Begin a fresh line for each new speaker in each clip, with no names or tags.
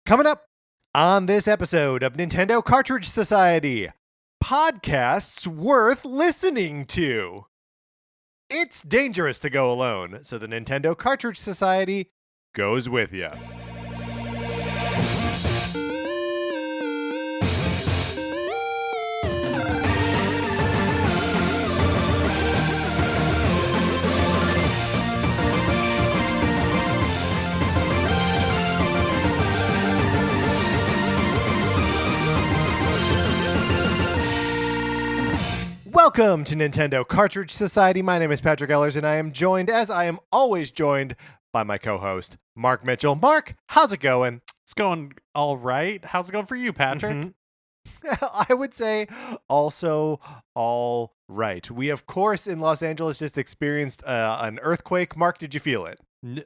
Coming up on this episode of Nintendo Cartridge Society, podcasts worth listening to. It's dangerous to go alone, so the Nintendo Cartridge Society goes with you. Welcome to Nintendo Cartridge Society. My name is Patrick Ellers, and I am joined, as I am always joined, by my co-host, Mark Mitchell. Mark, how's it going?
It's going all right. How's it going for you, Patrick?
I would say also all right. We, of course, in Los Angeles just experienced an earthquake. Mark, did you feel it?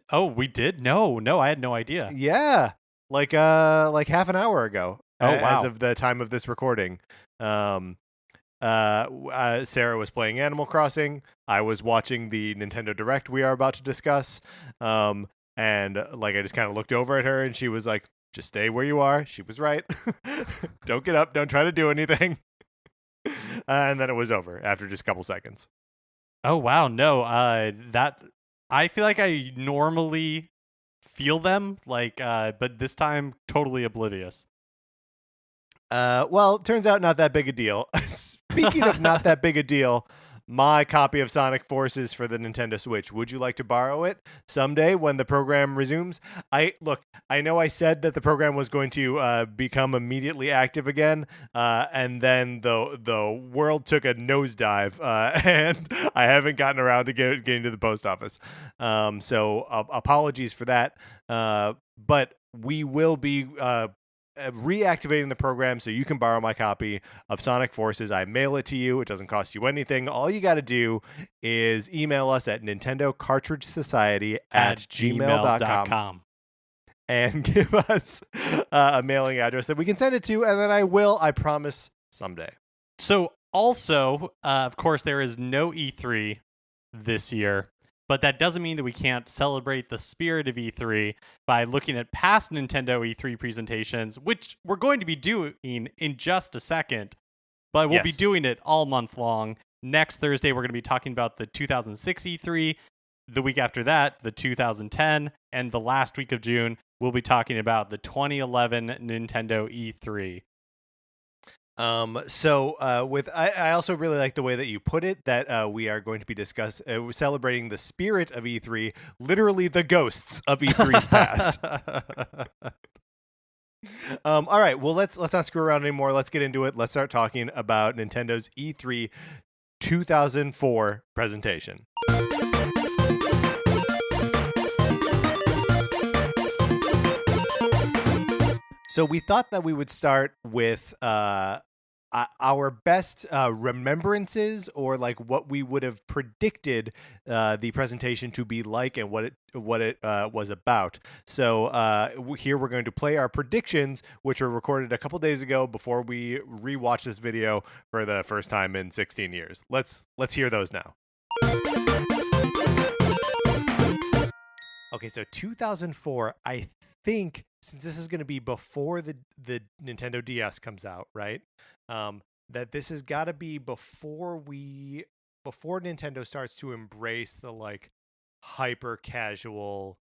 Oh, we did? No, I had no idea.
Yeah, like half an hour ago.
Oh, wow.
As of the time of this recording. Sarah was playing Animal Crossing. I was watching the Nintendo Direct we are about to discuss. And I just kind of looked over at her and she was like, just stay where you are. She was right. Don't get up. Don't try to do anything. And then it was over after just a couple seconds.
Oh, wow. No, that I feel like I normally feel them but this time totally oblivious.
Well, turns out not that big a deal. Speaking of not that big a deal, my copy of Sonic Forces for the Nintendo Switch. Would you like to borrow it someday when the program resumes? I know I said that the program was going to become immediately active again, and then the world took a nosedive, and I haven't gotten around to getting to the post office. So apologies for that. But we will be reactivating the program so you can borrow my copy of Sonic Forces. I mail it to you. It doesn't cost you anything. All you got to do is email us at Nintendo Cartridge Society at gmail.com and give us a mailing address that we can send it to, and then I promise, someday.
So also, of course, there is no E3 this year. But that doesn't mean that we can't celebrate the spirit of E3 by looking at past Nintendo E3 presentations, which we're going to be doing in just a second. But we'll be doing it all month long. Next Thursday, we're going to be talking about the 2006 E3. The week after that, the 2010. And the last week of June, we'll be talking about the 2011 Nintendo E3.
I also really like the way that you put it, that we are going to be celebrating the spirit of E3, literally the ghosts of E3's past. All right, well, let's not screw around anymore. Let's get into it. Let's start talking about Nintendo's E3 2004 presentation. So we thought that we would start with our best remembrances, or like what we would have predicted the presentation to be like and what it was about. So here we're going to play our predictions, which were recorded a couple days ago before we rewatch this video for the first time in 16 years. Let's hear those now. Okay, so 2004, I think, since this is going to be before the Nintendo DS comes out, right? That this has got to be before Nintendo starts to embrace the like hyper casual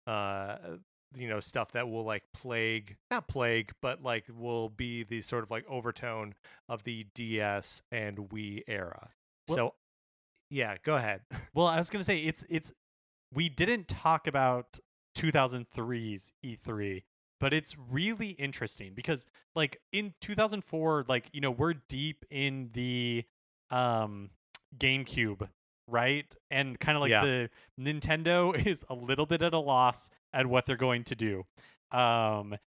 stuff that will like not plague, but like will be the sort of like overtone of the DS and Wii era. Well, so yeah, go ahead.
Well, I was going to say it's we didn't talk about 2003's E3, but it's really interesting because like in 2004, we're deep in the GameCube, right? And kind of like the Nintendo is a little bit at a loss at what they're going to do. And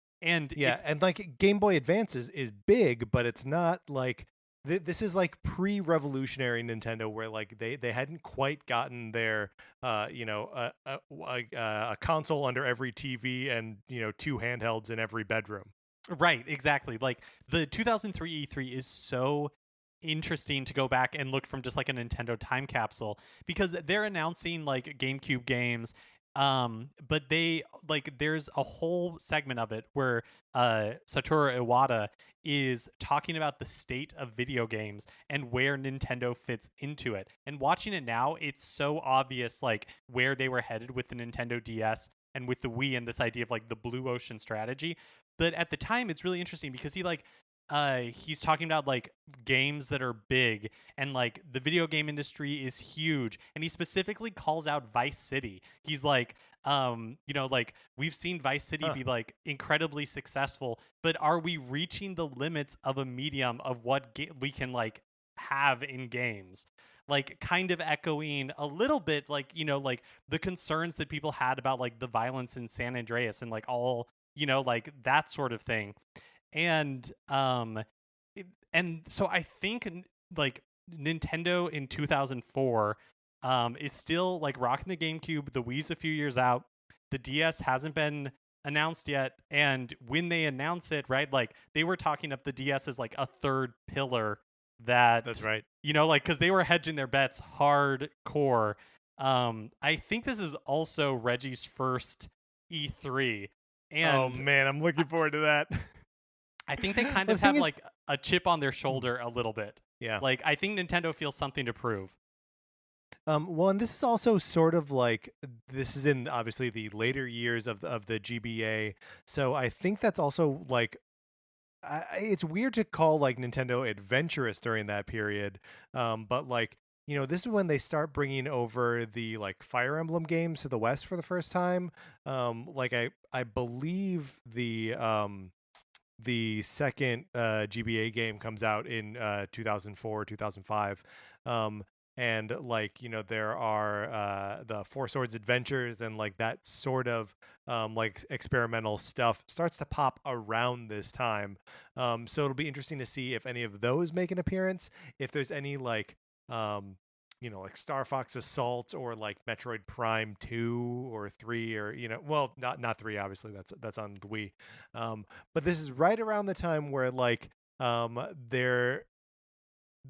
like Game Boy Advance is big, but it's not like this is like pre-revolutionary Nintendo, where like they hadn't quite gotten their a console under every TV and 2 handhelds in every bedroom.
Right, exactly. Like the 2003 E3 is so interesting to go back and look from just like a Nintendo time capsule, because they're announcing like GameCube games But they there's a whole segment of it where Satoru Iwata is talking about the state of video games and where Nintendo fits into it. And watching it now, it's so obvious where they were headed with the Nintendo DS and with the Wii and this idea of the blue ocean strategy. But at the time, it's really interesting because he's talking about games that are big and the video game industry is huge, and he specifically calls out Vice City. He's we've seen Vice City be incredibly successful, but are we reaching the limits of a medium of what we can have in games? Kind of echoing a little bit the concerns that people had about the violence in San Andreas and all that sort of thing. And and so I think Nintendo in 2004 is still rocking the GameCube. The Wii's a few years out. The DS hasn't been announced yet, and when they announce it, right, they were talking up the DS as a third pillar.
That's right.
Because they were hedging their bets hardcore. I think this is also Reggie's first E3. And
oh man, I'm looking forward to that.
I think they kind of have a chip on their shoulder a little bit.
Yeah.
I think Nintendo feels something to prove.
Well, and this is also sort of this is in obviously the later years of the GBA. So I think that's also it's weird to call Nintendo adventurous during that period. But this is when they start bringing over the Fire Emblem games to the West for the first time. I believe the second GBA game comes out in 2004, 2005. And there are the Four Swords Adventures and that sort of experimental stuff starts to pop around this time. So it'll be interesting to see if any of those make an appearance, if there's any Star Fox Assault or Metroid Prime 2 or 3 or well, not 3, obviously that's on the Wii. But this is right around the time where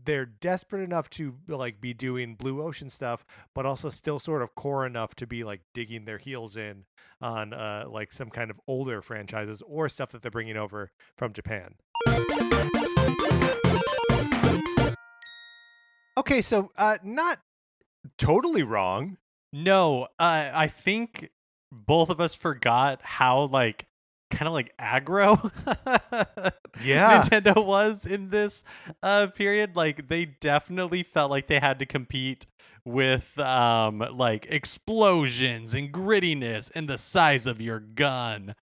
they're desperate enough to be doing blue ocean stuff, but also still sort of core enough to be digging their heels in on some kind of older franchises or stuff that they're bringing over from Japan. Okay, so not totally wrong.
No, I think both of us forgot how kind of aggro
yeah
Nintendo was in this period. They definitely felt like they had to compete with explosions and grittiness and the size of your gun.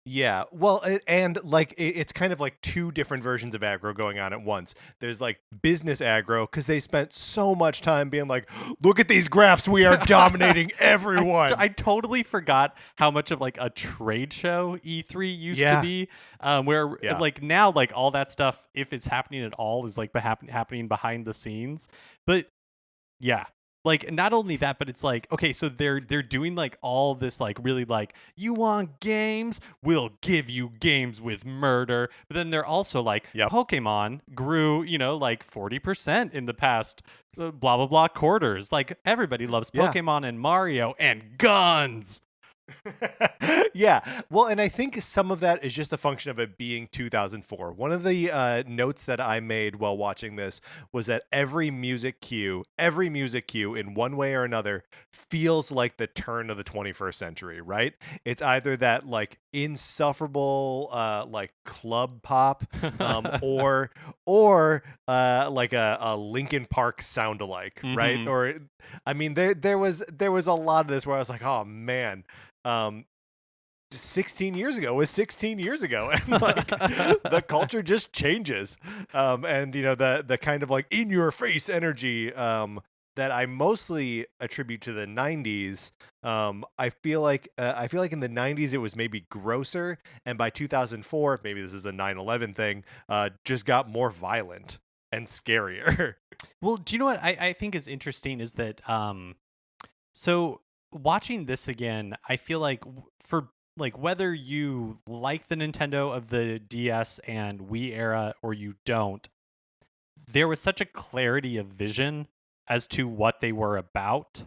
Yeah, well, and it's kind of two different versions of aggro going on at once. There's business aggro because they spent so much time being look at these graphs, we are dominating everyone.
I totally forgot how much of a trade show E3 used to be, where now all that stuff, if it's happening at all, is happening behind the scenes. But yeah. Not only that, but it's okay, so they're doing all this really you want games, we'll give you games with murder. But then they're also Pokemon grew 40% in the past blah blah blah quarters. Everybody loves Pokemon and Mario and guns.
Yeah, well, and I think some of that is just a function of it being 2004. One of the notes that I made while watching this was that every music cue in one way or another feels like the turn of the 21st century, right? It's either that insufferable club pop or a Linkin Park sound-alike, right?
Mm-hmm.
Or I mean there was a lot of this where I was oh man, 16 years ago was 16 years ago, and the culture just changes, and the kind of in your face energy that I mostly attribute to the 90s. I feel like in the 90s it was maybe grosser, and by 2004, maybe this is a 9/11 thing, just got more violent and scarier.
Well, do you know what I think is interesting is that so watching this again, I feel for whether you like the Nintendo of the DS and Wii era or you don't, there was such a clarity of vision as to what they were about.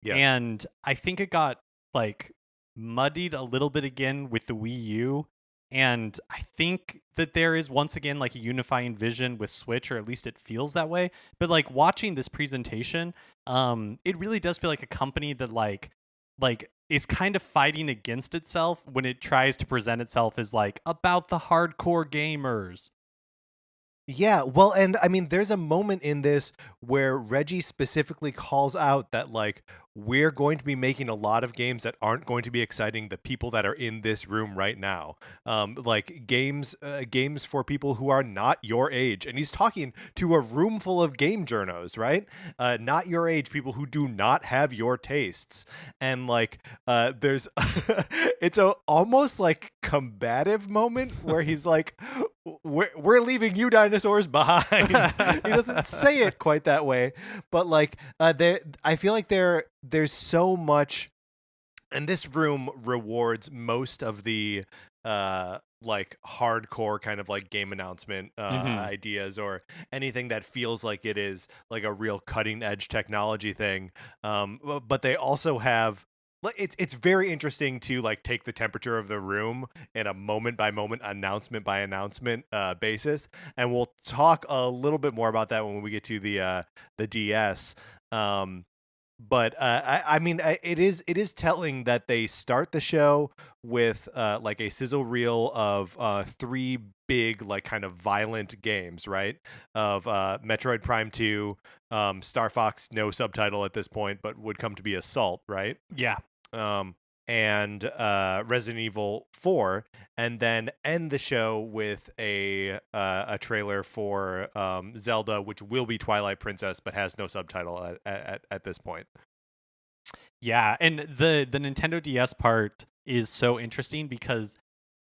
Yes.
And I think it got like muddied a little bit again with the Wii U. And I think that there is once again like a unifying vision with Switch, or at least it feels that way. But like watching this presentation, it really does feel like a company that like is kind of fighting against itself when it tries to present itself as like about the hardcore gamers.
Yeah, well, and I mean, there's a moment in this where Reggie specifically calls out that, like, we're going to be making a lot of games that aren't going to be exciting the people that are in this room right now. Like games for people who are not your age. And he's talking to a room full of game journos, right? Not your age, people who do not have your tastes. And like, there's, it's a almost like combative moment where he's like, we're leaving you dinosaurs behind. He doesn't say it quite that way, but like I feel like there's so much, and this room rewards most of the like hardcore kind of like game announcement ideas, or anything that feels like it is like a real cutting edge technology thing. But they also have, it's very interesting to like take the temperature of the room in a moment by moment, announcement by announcement basis, and we'll talk a little bit more about that when we get to the DS. But I mean, it is telling that they start the show with like a sizzle reel of three big like kind of violent games, right? Of Metroid Prime 2, Star Fox, no subtitle at this point, but would come to be Assault, right?
Yeah.
And Resident Evil 4, and then end the show with a trailer for Zelda, which will be Twilight Princess, but has no subtitle at this point.
Yeah, and the Nintendo DS part is so interesting because,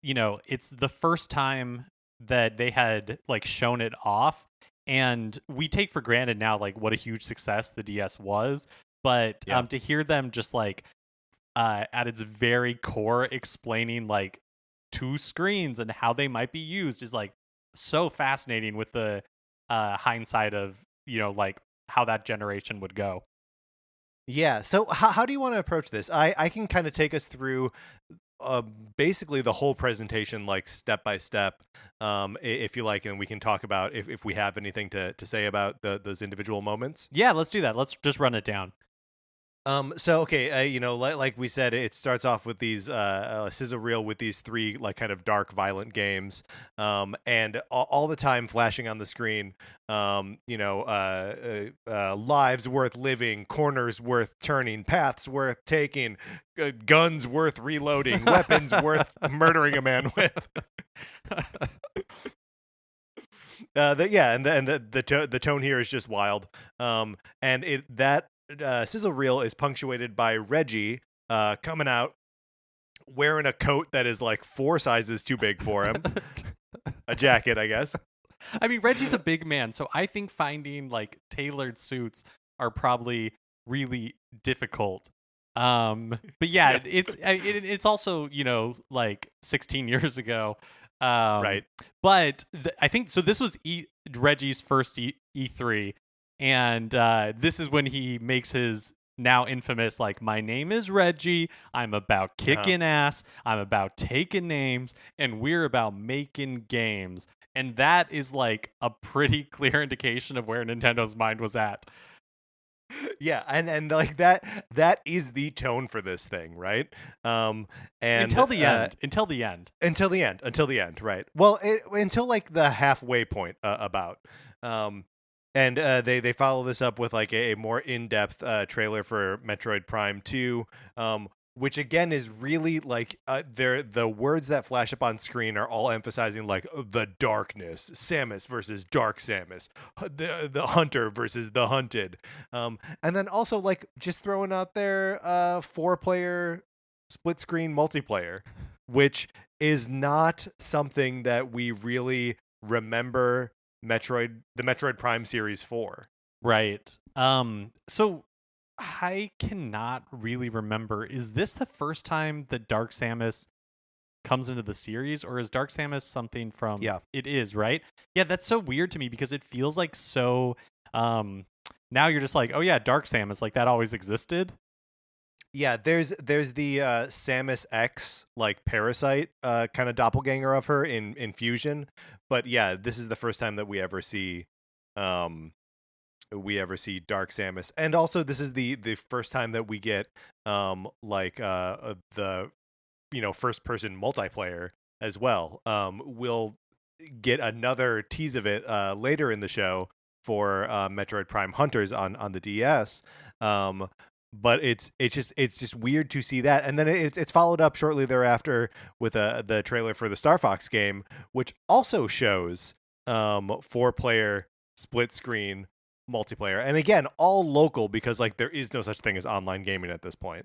you know, it's the first time that they had like shown it off, and we take for granted now like what a huge success the DS was, but to hear them just like at its very core explaining like two screens and how they might be used is like so fascinating with the hindsight of, you know, like how that generation would go.
Yeah, so how do you want to approach this? I can kind of take us through basically the whole presentation, like step by step, if you like, and we can talk about if we have anything to say about those individual moments.
Yeah, let's do that. Let's just run it down.
So okay, you know, like we said, it starts off with these sizzle reel with these three like kind of dark, violent games, and all the time flashing on the screen, you know, lives worth living, corners worth turning, paths worth taking, guns worth reloading, weapons worth murdering a man with. The tone here is just wild, and that sizzle reel is punctuated by Reggie coming out wearing a coat that is like 4 sizes too big for him. A jacket, I guess.
I mean, Reggie's a big man, so I think finding like tailored suits are probably really difficult. But yeah, it's also, you know, like 16 years ago.
Right.
But I think so. This was Reggie's first E3. And this is when he makes his now infamous, like, my name is Reggie, I'm about kicking ass, I'm about taking names, and we're about making games. And that is, like, a pretty clear indication of where Nintendo's mind was at.
Yeah, and like that is the tone for this thing, right? And
until the end.
Until the end, right? Well, until like the halfway point about. And they follow this up with like a more in-depth trailer for Metroid Prime 2, which again is really like the words that flash up on screen are all emphasizing like the darkness, Samus versus Dark Samus, the hunter versus the hunted, and then also like just throwing out there 4-player split screen multiplayer, which is not something that we really remember the Metroid Prime series for.
Right. So I cannot really remember. Is this the first time that Dark Samus comes into the series, or is Dark Samus something from?
Yeah,
it is, right? Yeah, that's so weird to me because it feels like so. Now you're just like, oh yeah, Dark Samus, like that always existed.
Yeah, there's the Samus X like parasite kind of doppelganger of her in Fusion, but yeah, this is the first time that um we ever see Dark Samus, and also this is the first time that we get like the first person multiplayer as well. We'll get another tease of it later in the show for Metroid Prime Hunters on the DS. Um, but it's just weird to see that, and then it's followed up shortly thereafter with the trailer for the Star Fox game, which also shows 4-player split screen multiplayer, and again all local because like there is no such thing as online gaming at this point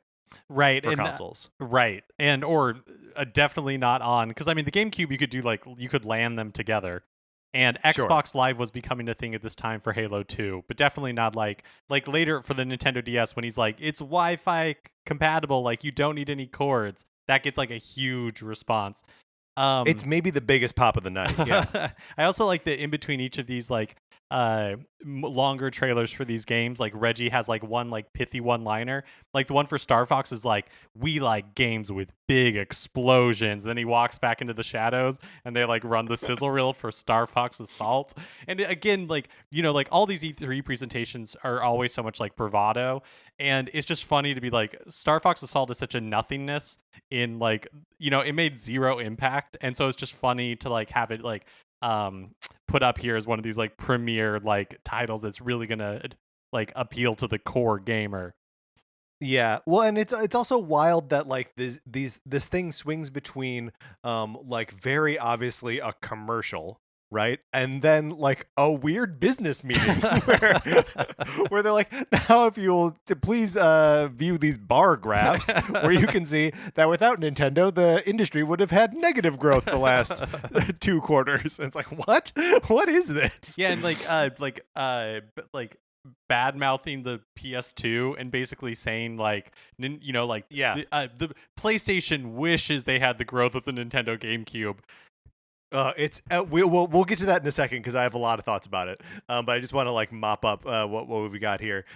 Right.
for
And
consoles.
right. And or definitely not on, because I mean the GameCube you could do like you could land them together. And
Sure.
Xbox Live was becoming a thing at this time for Halo 2, but definitely not like later for the Nintendo DS when he's like it's Wi-Fi compatible, like you don't need any cords. That gets like a huge response.
It's maybe the biggest pop of the night. Yeah.
I also like that in between each of these like longer trailers for these games, like Reggie has like one like pithy one liner, like the one for Star Fox is like, we like games with big explosions. Then he walks back into the shadows and they like run the sizzle reel for Star Fox Assault. And again, like like all these E3 presentations are always so much like bravado, and it's just funny to be like Star Fox Assault is such a nothingness in like it made zero impact, and so it's just funny to like have it like put up here as one of these like premier like titles that's really gonna like appeal to the core gamer.
Yeah. Well, and it's also wild that like this thing swings between like very obviously a commercial, right? And then like a weird business meeting where where they're like, now if you'll please view these bar graphs where you can see that without Nintendo the industry would have had negative growth the last 2 quarters. And it's like, what is this?
Yeah, and like bad mouthing the PS2 and basically saying like like
Yeah.
the PlayStation wishes they had the growth of the Nintendo GameCube.
It's we'll get to that in a second because I have a lot of thoughts about it. But I just want to like mop up what we got here.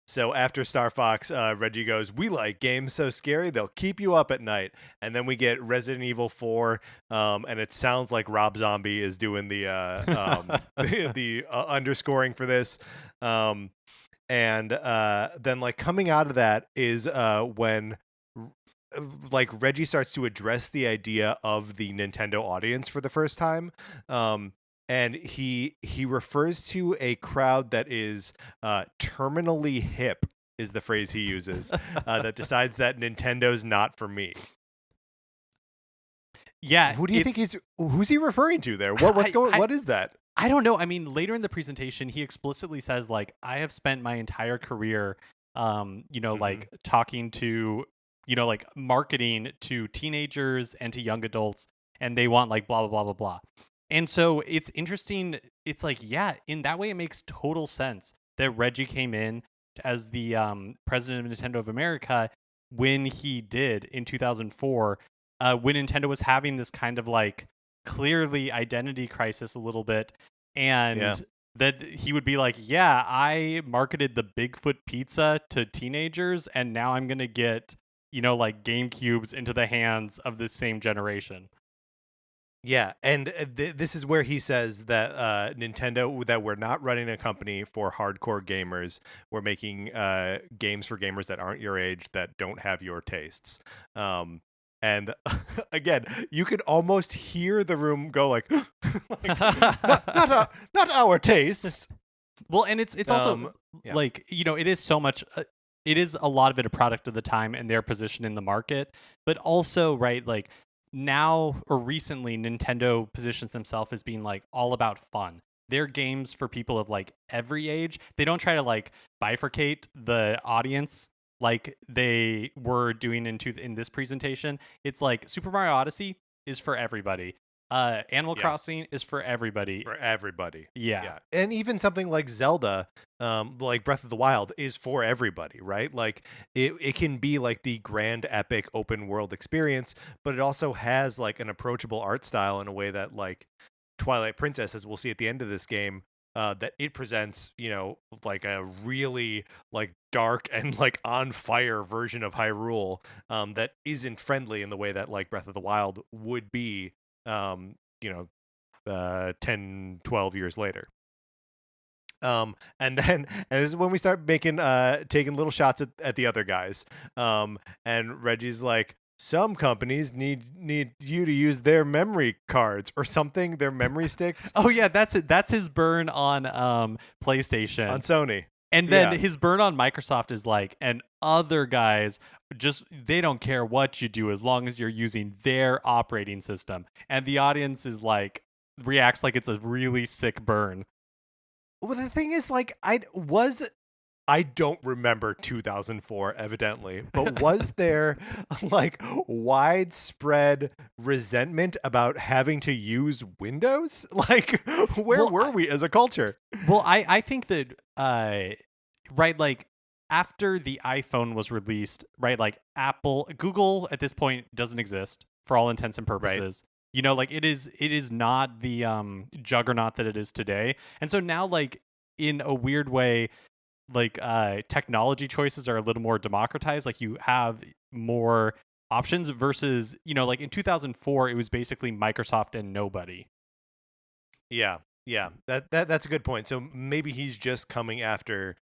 So after Star Fox, Reggie goes, "We like games so scary they'll keep you up at night." And then we get Resident Evil 4, and it sounds like Rob Zombie is doing the the underscoring for this. And then like coming out of that is when like Reggie starts to address the idea of the Nintendo audience for the first time. And he refers to a crowd that is terminally hip is the phrase he uses that decides that Nintendo's not for me.
Yeah,
Who do you think who's he referring to there? What is that?
I don't know. I mean, later in the presentation, he explicitly says like, I have spent my entire career, like talking to, like marketing to teenagers and to young adults, and they want like blah, blah, blah, blah, blah. And so it's interesting. It's like, yeah, in that way, it makes total sense that Reggie came in as the president of Nintendo of America when he did in 2004, when Nintendo was having this kind of like clearly identity crisis a little bit, and that he would be like, yeah, I marketed the Bigfoot pizza to teenagers, and now I'm gonna get like GameCubes into the hands of this same generation.
Yeah, and this is where he says that Nintendo, that we're not running a company for hardcore gamers. We're making games for gamers that aren't your age, that don't have your tastes. And again, you could almost hear the room go like, not our tastes.
Well, and it's also like it is so much. It is a lot of it a product of the time and their position in the market, but also right like now or recently Nintendo positions themselves as being like all about fun. They're games for people of like every age. They don't try to like bifurcate the audience like they were doing in this presentation. It's like Super Mario Odyssey is for everybody. Animal Crossing is for everybody.
For everybody.
Yeah.
And even something like Zelda, like Breath of the Wild, is for everybody, right? Like it can be like the grand epic open world experience, but it also has like an approachable art style in a way that like Twilight Princess, as we'll see at the end of this game, that it presents, like a really like dark and like on fire version of Hyrule, that isn't friendly in the way that like Breath of the Wild would be, you know, 10, 12 years later. And this is when we start making taking little shots at the other guys. And Reggie's like, some companies need you to use their memory cards or something, their memory sticks.
Oh yeah, that's it. That's his burn on PlayStation.
On Sony.
And then his burn on Microsoft is like, and other guys just, they don't care what you do as long as you're using their operating system. And the audience is like, reacts like it's a really sick burn.
Well, the thing is, like, I don't remember 2004, evidently, but was there like widespread resentment about having to use Windows? Like, where were we as a culture?
Well, I think that, right, like, after the iPhone was released, right, like, Google at this point doesn't exist for all intents and purposes. Right. You know, like, it is not the juggernaut that it is today. And so now, like, in a weird way, like, technology choices are a little more democratized. Like, you have more options versus, like in 2004, it was basically Microsoft and nobody.
Yeah. That's a good point. So maybe he's just coming after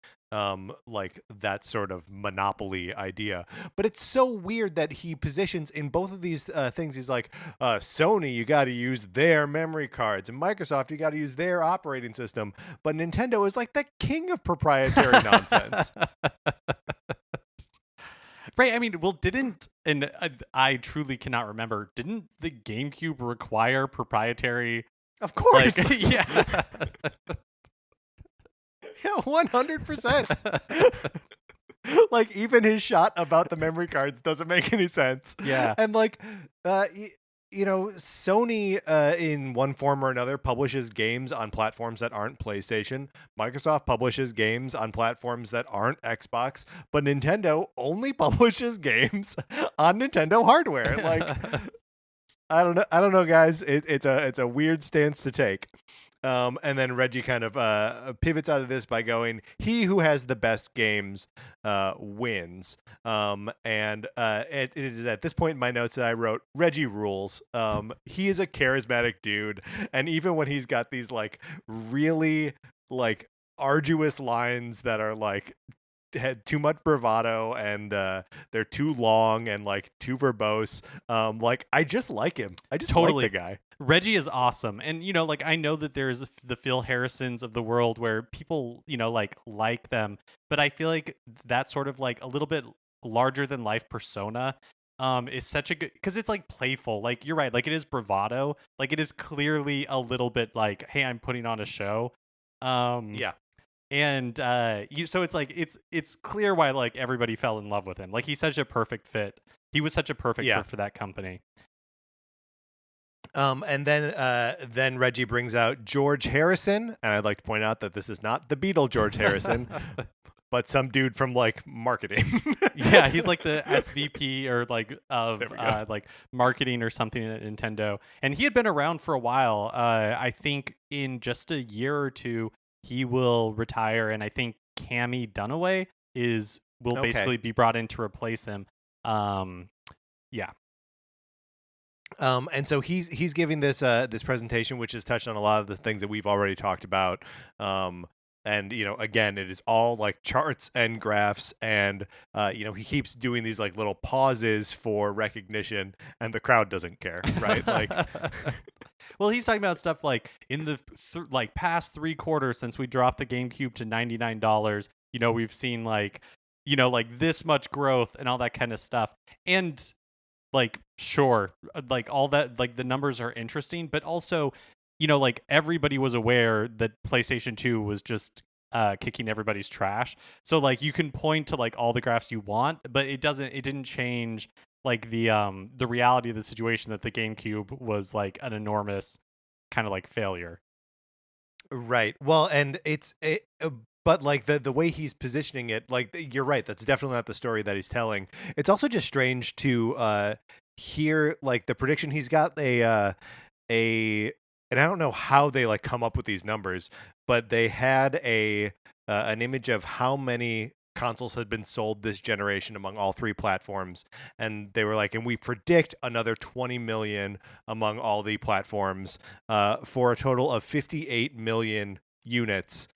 like that sort of monopoly idea. But it's so weird that he positions in both of these things. He's like, Sony, you got to use their memory cards, and Microsoft, you got to use their operating system. But Nintendo is like the king of proprietary nonsense.
Right. I mean, well, and I truly cannot remember, didn't the GameCube require proprietary?
Of course.
Like, yeah.
Yeah, 100%. Like, even his shot about the memory cards doesn't make any sense.
Yeah.
And like, Sony, in one form or another, publishes games on platforms that aren't PlayStation. Microsoft publishes games on platforms that aren't Xbox, but Nintendo only publishes games on Nintendo hardware. Like, I don't know, guys. It's a weird stance to take. And then Reggie kind of pivots out of this by going, he who has the best games wins. And it is at this point in my notes that I wrote, Reggie rules. He is a charismatic dude. And even when he's got these like really like arduous lines that are like had too much bravado and they're too long and like too verbose, like I just like him. I just
totally
like the guy.
Reggie is awesome. And like, I know that there's the Phil Harrisons of the world where people like them, but I feel like that sort of like a little bit larger than life persona is such a good, because it's like playful. Like, you're right, like it is bravado, like it is clearly a little bit like, hey, I'm putting on a show.
Yeah.
And so it's like it's clear why like everybody fell in love with him. Like, he's such a perfect fit. He was such a perfect fit for that company.
And then Reggie brings out George Harrison, and I'd like to point out that this is not the Beatle George Harrison, but some dude from like marketing.
Yeah, he's like the SVP or like of like marketing or something at Nintendo, and he had been around for a while. I think in just a year or two he will retire, and I think Cammie Dunaway will basically be brought in to replace him. Yeah.
And so he's giving this presentation, which has touched on a lot of the things that we've already talked about. And again, it is all like charts and graphs, and he keeps doing these like little pauses for recognition, and the crowd doesn't care, right? Like,
well, he's talking about stuff like in the like past 3 quarters since we dropped the GameCube to $99. We've seen like this much growth and all that kind of stuff, and like, sure, like all that, like the numbers are interesting, but also, like everybody was aware that PlayStation 2 was just kicking everybody's trash. So like you can point to like all the graphs you want, but it didn't change like the reality of the situation that the GameCube was like an enormous kind of like failure.
Right. Well, and but like the way he's positioning it, like you're right, that's definitely not the story that he's telling. It's also just strange to hear like the prediction. He's got a and I don't know how they like come up with these numbers, but they had an image of how many consoles had been sold this generation among all three platforms, and they were like, and we predict another 20 million among all the platforms, for a total of 58 million units,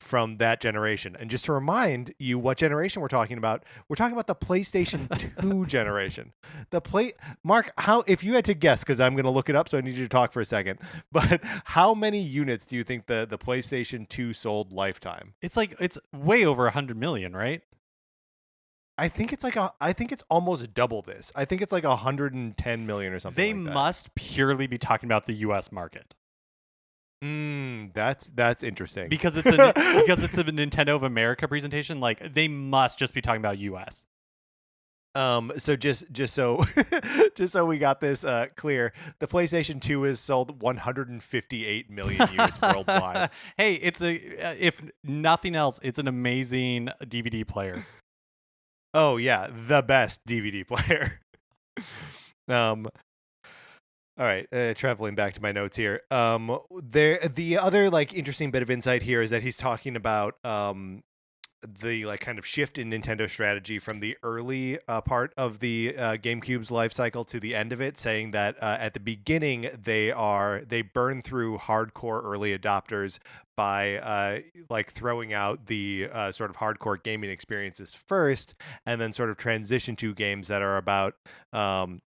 from that generation. And just to remind you what generation we're talking about the PlayStation 2 generation. Mark, how, if you had to guess, because I'm going to look it up, so I need you to talk for a second, but how many units do you think the PlayStation 2 sold lifetime?
It's way over 100 million, right?
I think it's almost double this. I think it's like 110 million or something
They
like that.
must purely be talking about the US market.
That's interesting.
Because it's a Nintendo of America presentation, like they must just be talking about US.
So just so just so we got this clear, the PlayStation 2 has sold 158 million units worldwide.
Hey, it's if nothing else, it's an amazing DVD player.
Oh yeah, the best DVD player. All right, traveling back to my notes here. The other like interesting bit of insight here is that he's talking about the like kind of shift in Nintendo strategy from the early part of the GameCube's life cycle to the end of it, saying that at the beginning they burn through hardcore early adopters by like throwing out the sort of hardcore gaming experiences first, and then sort of transition to games that are about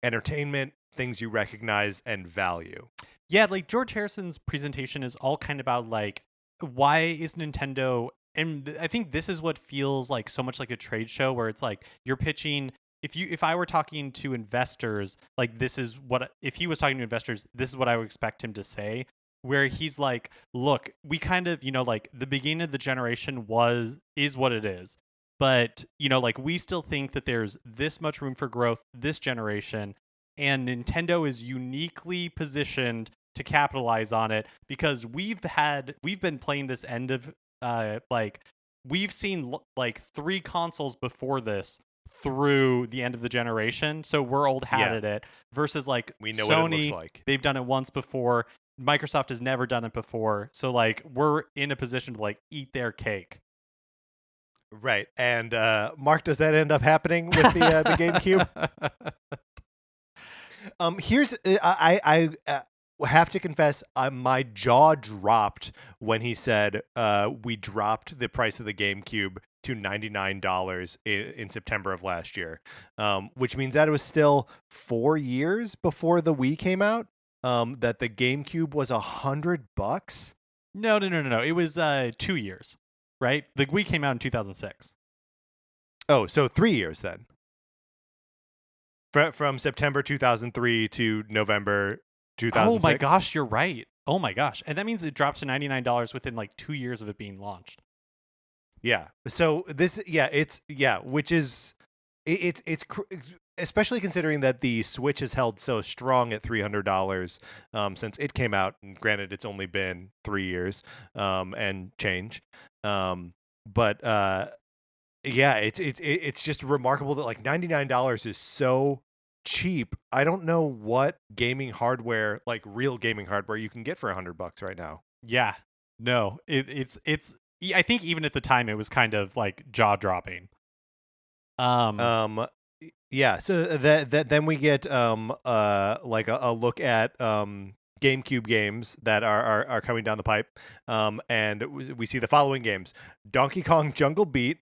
entertainment, things you recognize and value.
Yeah, like George Harrison's presentation is all kind of about like, why is Nintendo, and I think this is what feels like so much like a trade show, where it's like you're pitching, if I were talking to investors, like this is what, if he was talking to investors, this is what I would expect him to say, where he's like, look, we kind of, like the beginning of the generation is what it is, but like we still think that there's this much room for growth this generation, and Nintendo is uniquely positioned to capitalize on it because we've been playing this end of like we've seen like 3 consoles before this through the end of the generation, so we're old hat at it, versus like
we know
Sony,
what it looks like.
They've done it once before. Microsoft has never done it before, so like we're in a position to like eat their cake.
Right. And Mark, does that end up happening with the GameCube? Here's I have to confess, my jaw dropped when he said we dropped the price of the GameCube to $99 in September of last year, which means that it was still 4 years before the Wii came out, that the GameCube was $100.
No. It was 2 years, right? The Wii came out in 2006.
Oh, so 3 years then. From September 2003 to November 2006.
Oh my gosh, you're right. Oh my gosh. And that means it dropped to $99 within like 2 years of it being launched.
Yeah. So which is it's especially considering that the Switch has held so strong at $300 since it came out, and granted it's only been 3 years and change. But yeah, it's just remarkable that like $99 is so cheap. I don't know what gaming hardware, like real gaming hardware, you can get for $100 right now.
Yeah, no, it's. I think even at the time it was kind of like jaw dropping.
Yeah. So that then we get like a look at GameCube games that are coming down the pipe, and we see the following games: Donkey Kong Jungle Beat,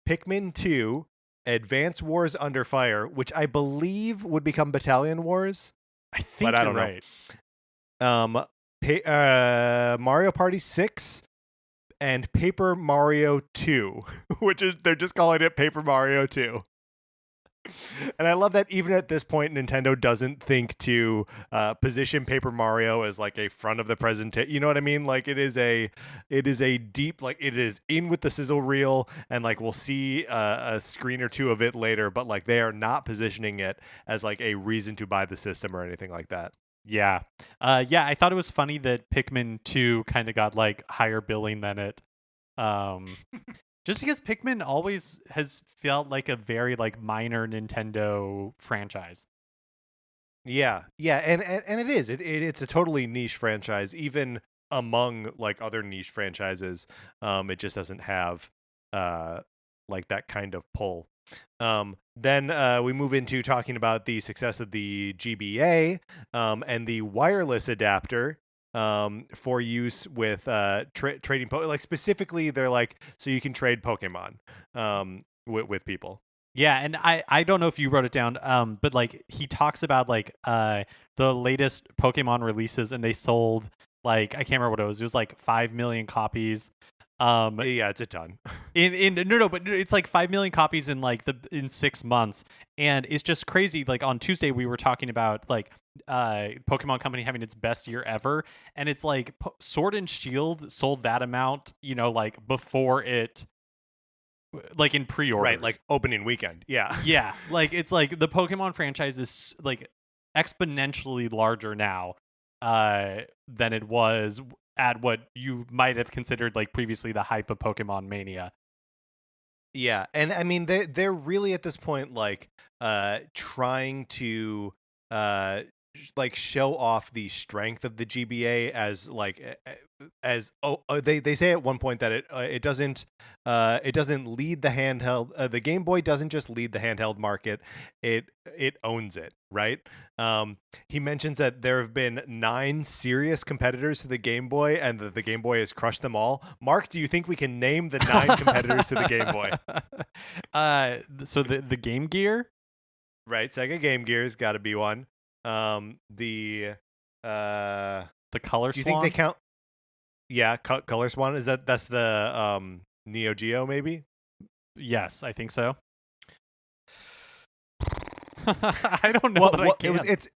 Pikmin 2, Advance Wars Under Fire, which I believe would become Battalion Wars.
I think
but I don't
know.
Mario Party 6 and Paper Mario 2, which is, they're just calling it Paper Mario 2. And I love that even at this point, Nintendo doesn't think to position Paper Mario as like a front of the presentation. You know what I mean? Like it is a deep, like it is in with the sizzle reel, and like we'll see a screen or two of it later, but like they are not positioning it as like a reason to buy the system or anything like that.
Yeah. Yeah, I thought it was funny that Pikmin 2 kind of got like higher billing than it. Just because Pikmin always has felt like a very like minor Nintendo franchise.
Yeah, and it is. It's a totally niche franchise, even among like other niche franchises. It just doesn't have uh like that kind of pull. Then we move into talking about the success of the GBA and the wireless adapter for use with trading like specifically they're like so you can trade Pokemon with people.
Yeah, and I don't know if you wrote it down, but like he talks about like the latest Pokemon releases, and they sold like I can't remember what it was. It was like 5 million copies.
Yeah, it's a ton.
But it's like 5 million copies in like in 6 months, and it's just crazy. Like on Tuesday, we were talking about like Pokemon Company having its best year ever, and it's like Sword and Shield sold that amount, like before it. Like in pre-orders,
right? Like opening weekend, yeah.
Yeah, like it's like the Pokemon franchise is like exponentially larger now than it was at what you might have considered like previously the hype of Pokemon Mania.
Yeah, and I mean they're really at this point like trying to like show off the strength of the GBA as like they say at one point that it doesn't lead the handheld the Game Boy doesn't just lead the handheld market, it owns it, right? He mentions that there have been 9 serious competitors to the Game Boy and that the Game Boy has crushed them all. Mark, do you think we can name the 9 competitors to the Game Boy?
So the Game Gear,
right? Sega Game Gear's got to be one. The
Color Swan.
Do you think they count? Yeah, Color Swan, that's the Neo Geo maybe?
Yes, I think so. I don't know.
It's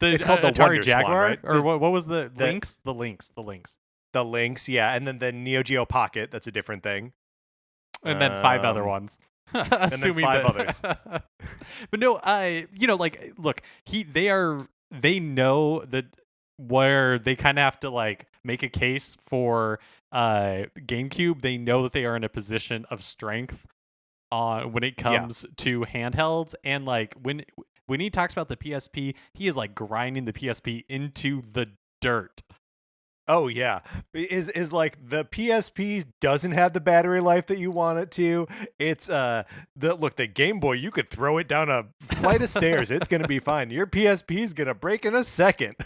it's
called the
Atari
Wonder
Jaguar,
Swan, right?
or what was the Lynx? The Lynx.
The Lynx, yeah, and then the Neo Geo Pocket. That's a different thing.
And then 5 other ones.
Assuming and then 5 others.
But no, like, look, they know that where they kind of have to like make a case for GameCube. They know that they are in a position of strength when it comes to handhelds, and like when he talks about the PSP, he is like grinding the PSP into the dirt.
Oh yeah, is like the PSP doesn't have the battery life that you want it to. It's the Game Boy, you could throw it down a flight of stairs, it's gonna be fine. Your PSP is gonna break in a second.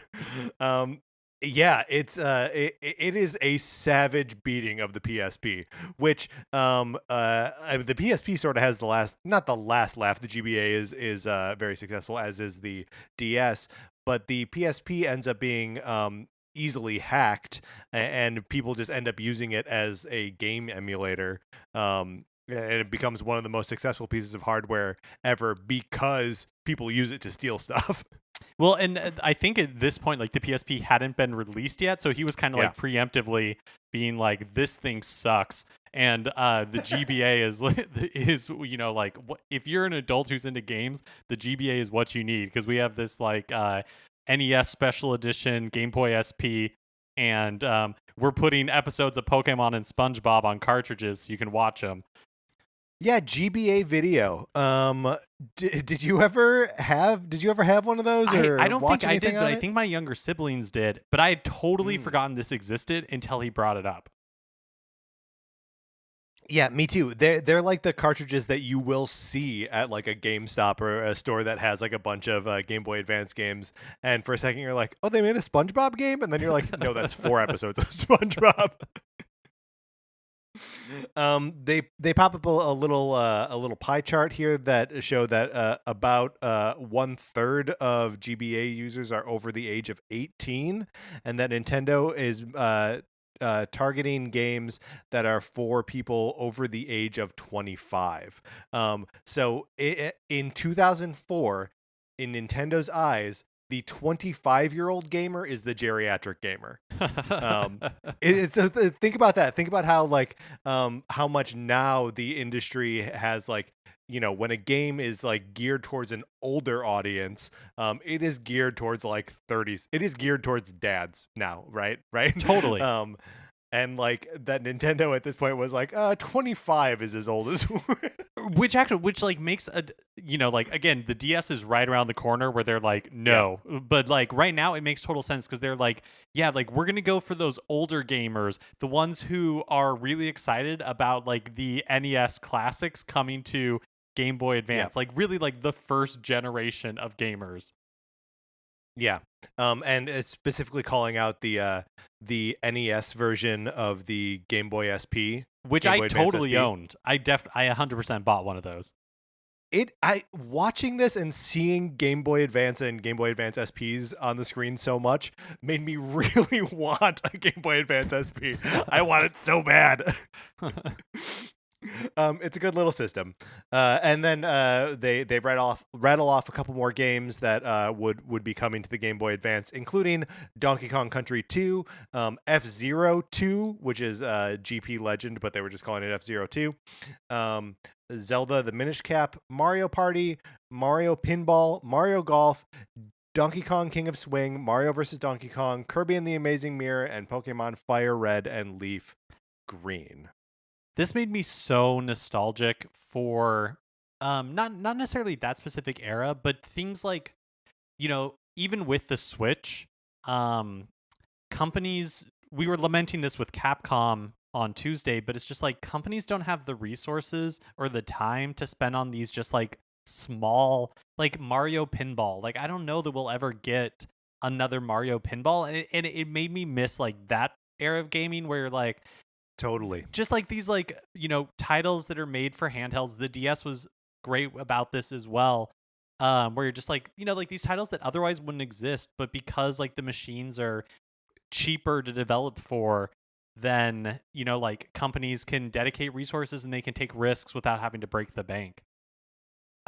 Yeah, it's it is a savage beating of the PSP, which the PSP sort of has not the last laugh. The GBA is very successful, as is the DS, but the PSP ends up being easily hacked, and people just end up using it as a game emulator, and it becomes one of the most successful pieces of hardware ever because people use it to steal stuff.
Well, and I think at this point, like the PSP hadn't been released yet, so he was kind of like preemptively being like, "This thing sucks," and the GBA is like, if you're an adult who's into games, the GBA is what you need, because we have this like NES Special Edition, Game Boy SP, and we're putting episodes of Pokemon and SpongeBob on cartridges so you can watch them.
Yeah, GBA video. Did you ever have one of those? Or
I don't think I did, but
I
think my younger siblings did. But I had totally forgotten this existed until he brought it up.
Yeah, me too. They're like the cartridges that you will see at like a GameStop or a store that has like a bunch of Game Boy Advance games. And for a second, you're like, "Oh, they made a SpongeBob game," and then you're like, "No, that's 4 episodes of SpongeBob." They pop up a little pie chart here that show that about 1/3 of GBA users are over the age of 18, and that Nintendo is targeting games that are for people over the age of 25. So in 2004, in Nintendo's eyes, the 25-year-old gamer is the geriatric gamer. Think about that. Think about how like how much now the industry has like, when a game is like geared towards an older audience, it is geared towards like 30s. It is geared towards dads now, right?
Totally.
And like that Nintendo at this point was like, 25 is as old as
which like makes a, like, again, the DS is right around the corner where they're like,
Yeah.
no, but like right now it makes total sense because they're like, yeah, like we're gonna go for those older gamers, the ones who are really excited about like the NES classics coming to Game Boy
Yeah.
Advance, like really like the first generation of gamers.
Yeah. And it's specifically calling out the NES version of the Game Boy SP,
Which
Game
I
Boy Advance
totally
SP.
owned. I 100% bought one of those.
I watching this and seeing Game Boy Advance and Game Boy Advance SPs on the screen so much made me really want a Game Boy Advance SP. I want it so bad. It's a good little system, and then they rattle off a couple more games that would be coming to the Game Boy Advance, including Donkey Kong Country 2, F-Zero 2, which is GP Legend, but they were just calling it F-Zero 2, Zelda the Minish Cap, Mario Party, Mario Pinball, Mario Golf, Donkey Kong King of Swing, Mario vs. Donkey Kong, Kirby and the Amazing Mirror, and Pokemon Fire Red and Leaf Green.
This made me so nostalgic for not necessarily that specific era, but things like, even with the Switch, companies, we were lamenting this with Capcom on Tuesday, but it's just like companies don't have the resources or the time to spend on these just like small, like Mario Pinball. Like I don't know that we'll ever get another Mario Pinball, and it made me miss like that era of gaming where like
Totally.
just like these like titles that are made for handhelds. The DS was great about this as well, where you're just like like these titles that otherwise wouldn't exist, but because like the machines are cheaper to develop for, then like companies can dedicate resources and they can take risks without having to break the bank.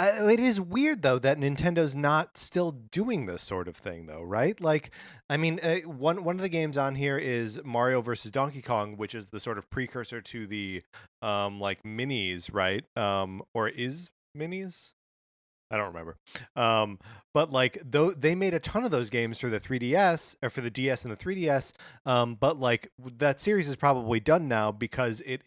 It is weird though that Nintendo's not still doing this sort of thing though, right? Like, I mean, one of the games on here is Mario versus Donkey Kong, which is the sort of precursor to the like minis, right? Or is minis? I don't remember. But like though they made a ton of those games for the 3DS or for the DS and the 3DS. But like that series is probably done now because it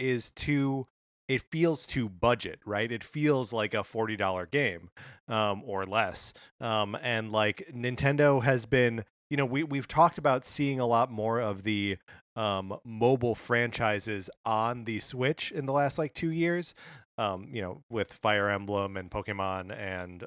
feels too budget, right? It feels like a $40 game, or less. And like Nintendo has been, we've talked about seeing a lot more of the mobile franchises on the Switch in the last like 2 years. With Fire Emblem and Pokemon and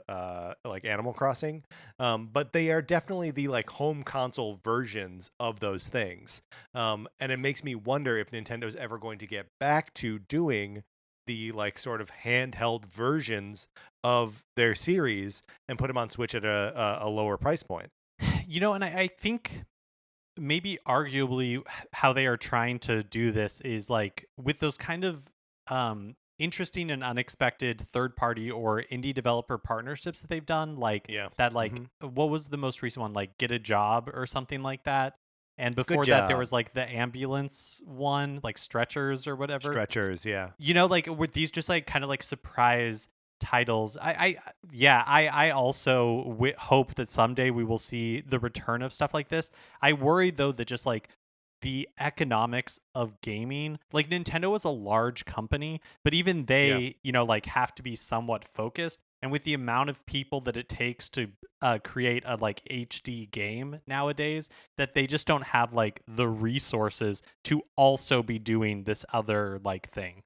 like Animal Crossing. But they are definitely the like home console versions of those things. And it makes me wonder if Nintendo's ever going to get back to doing the like sort of handheld versions of their series and put them on Switch at a lower price point.
And I think maybe arguably how they are trying to do this is like with those kind of interesting and unexpected third party or indie developer partnerships that they've done, like that, like what was the most recent one, like Get a Job or something like that. And before that, there was like the ambulance one, like Stretchers or whatever.
Stretchers, yeah.
Like with these just like kind of like surprise titles. I also hope that someday we will see the return of stuff like this. I worry though that just like the economics of gaming, like Nintendo is a large company, but even they, like have to be somewhat focused. And with the amount of people that it takes to create a like HD game nowadays, that they just don't have like the resources to also be doing this other like thing.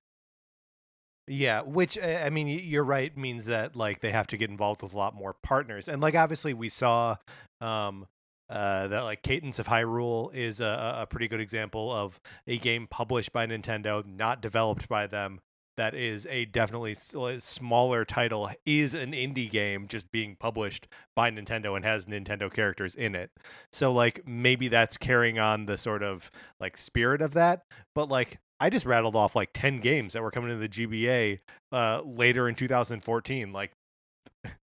Yeah, which I mean, you're right, means that like they have to get involved with a lot more partners, and like obviously we saw that like Cadence of Hyrule is a pretty good example of a game published by Nintendo, not developed by them. That is a definitely smaller title, is an indie game just being published by Nintendo and has Nintendo characters in it. So like maybe that's carrying on the sort of like spirit of that. But like I just rattled off like 10 games that were coming to the GBA later in 2014. Like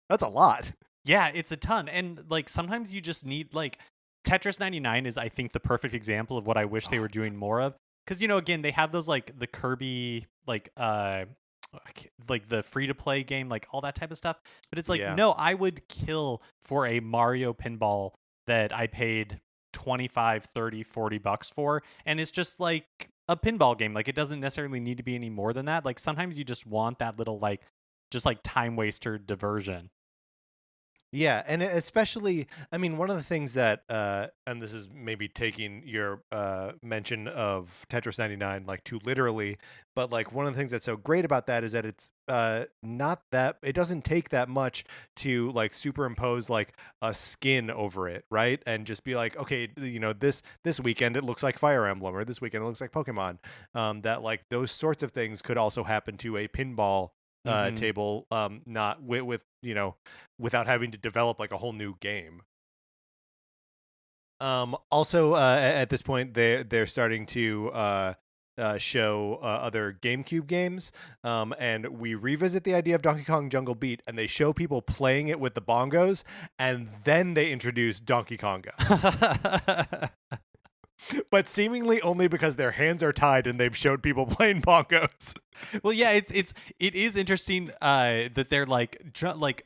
that's a lot.
Yeah, it's a ton. And like sometimes you just need like Tetris 99 is I think the perfect example of what I wish they were doing more of. Because again, they have those like the Kirby like the free to play game, like all that type of stuff. But it's like no, I would kill for a Mario Pinball that I paid $25, $30, $40 for, and it's just like a pinball game. Like, it doesn't necessarily need to be any more than that. Like, sometimes you just want that little like just like time waster diversion.
Yeah, and especially, I mean, one of the things that, and this is maybe taking your mention of Tetris 99 like too literally, but like one of the things that's so great about that is that it's not that it doesn't take that much to like superimpose like a skin over it, right? And just be like, okay, this weekend it looks like Fire Emblem, or this weekend it looks like Pokemon. That like those sorts of things could also happen to a pinball table, not with without having to develop like a whole new game. Also, at this point, they're starting to show other GameCube games, and we revisit the idea of Donkey Kong Jungle Beat, and they show people playing it with the bongos, and then they introduce Donkey Konga. But seemingly only because their hands are tied and they've showed people playing bongos.
Well, yeah, it is interesting that they're like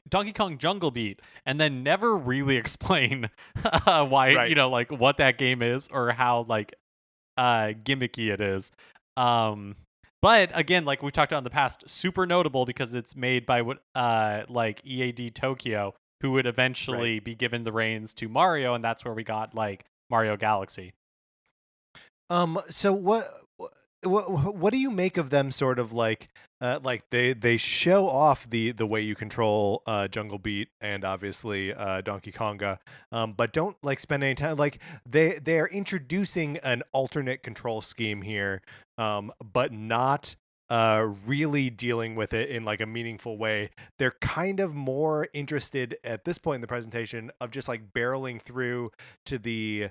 Donkey Kong Jungle Beat, and then never really explain why,
Right.
like what that game is or how like gimmicky it is. But again, like we've talked about in the past, super notable because it's made by what like EAD Tokyo, who would eventually be given the reins to Mario, and that's where we got like Mario Galaxy.
So what do you make of them sort of like they show off the way you control Jungle Beat and obviously Donkey Konga, but don't like spend any time like they're introducing an alternate control scheme here, but not really dealing with it in like a meaningful way. They're kind of more interested at this point in the presentation of just like barreling through to the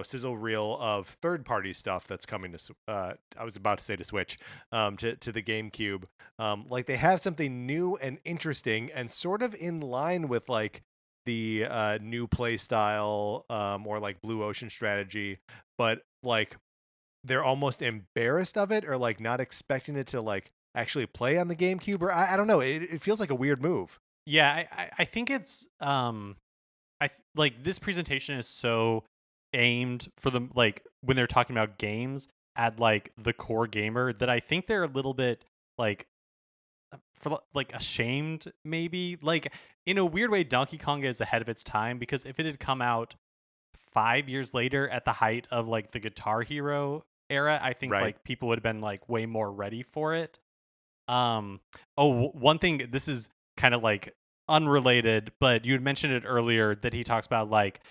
sizzle reel of third-party stuff that's coming to I was about to say to Switch, to the GameCube. Like they have something new and interesting and sort of in line with like the new play style, or like Blue Ocean strategy, but like they're almost embarrassed of it or like not expecting it to like actually play on the GameCube, or I don't know. It feels like a weird move.
Yeah, I think it's like this presentation is so aimed for them, like when they're talking about games at like the core gamer, that I think they're a little bit like for like ashamed, maybe. Like in a weird way, Donkey Kong is ahead of its time, because if it had come out 5 years later at the height of like the Guitar Hero era, I think like people would have been like way more ready for it. One thing, this is kind of like unrelated, but you had mentioned it earlier, that he talks about like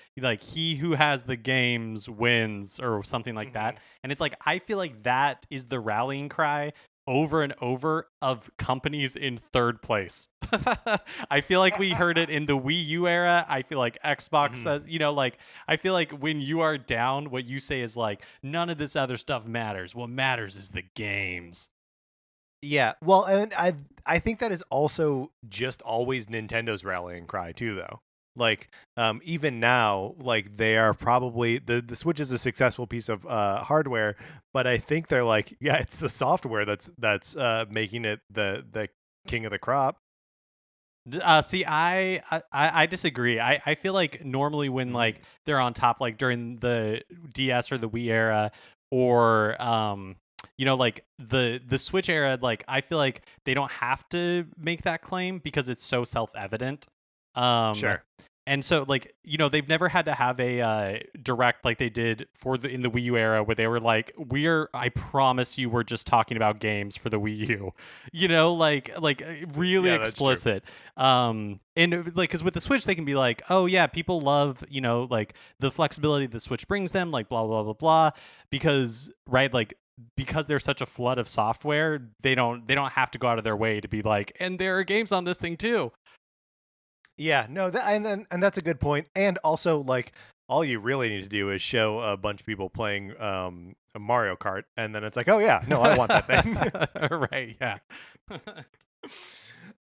he who has the games wins or something like that. And it's like, I feel like that is the rallying cry over and over of companies in third place. I feel like we heard it in the Wii U era. I feel like Xbox says, like I feel like when you are down, what you say is like, none of this other stuff matters. What matters is the games.
Yeah, well, and I think that is also just always Nintendo's rallying cry too, though. Like, even now, like they are probably the Switch is a successful piece of hardware, but I think they're like, yeah, it's the software that's making it the king of the crop.
See, I disagree. I feel like normally when like they're on top, like during the DS or the Wii era, or like the Switch era, like I feel like they don't have to make that claim because it's so self-evident.
Sure.
And so like, they've never had to have a direct like they did in the Wii U era, where they were like, I promise you, we're just talking about games for the Wii U, like really explicit. And like, cause with the Switch, they can be like, oh yeah, people love, like the flexibility the Switch brings them, like blah, blah, blah, blah, because because there's such a flood of software, they don't have to go out of their way to be like, and there are games on this thing too.
Yeah, no, and that's a good point. And also, like, all you really need to do is show a bunch of people playing a Mario Kart, and then it's like, oh yeah, no, I want that thing.
Right?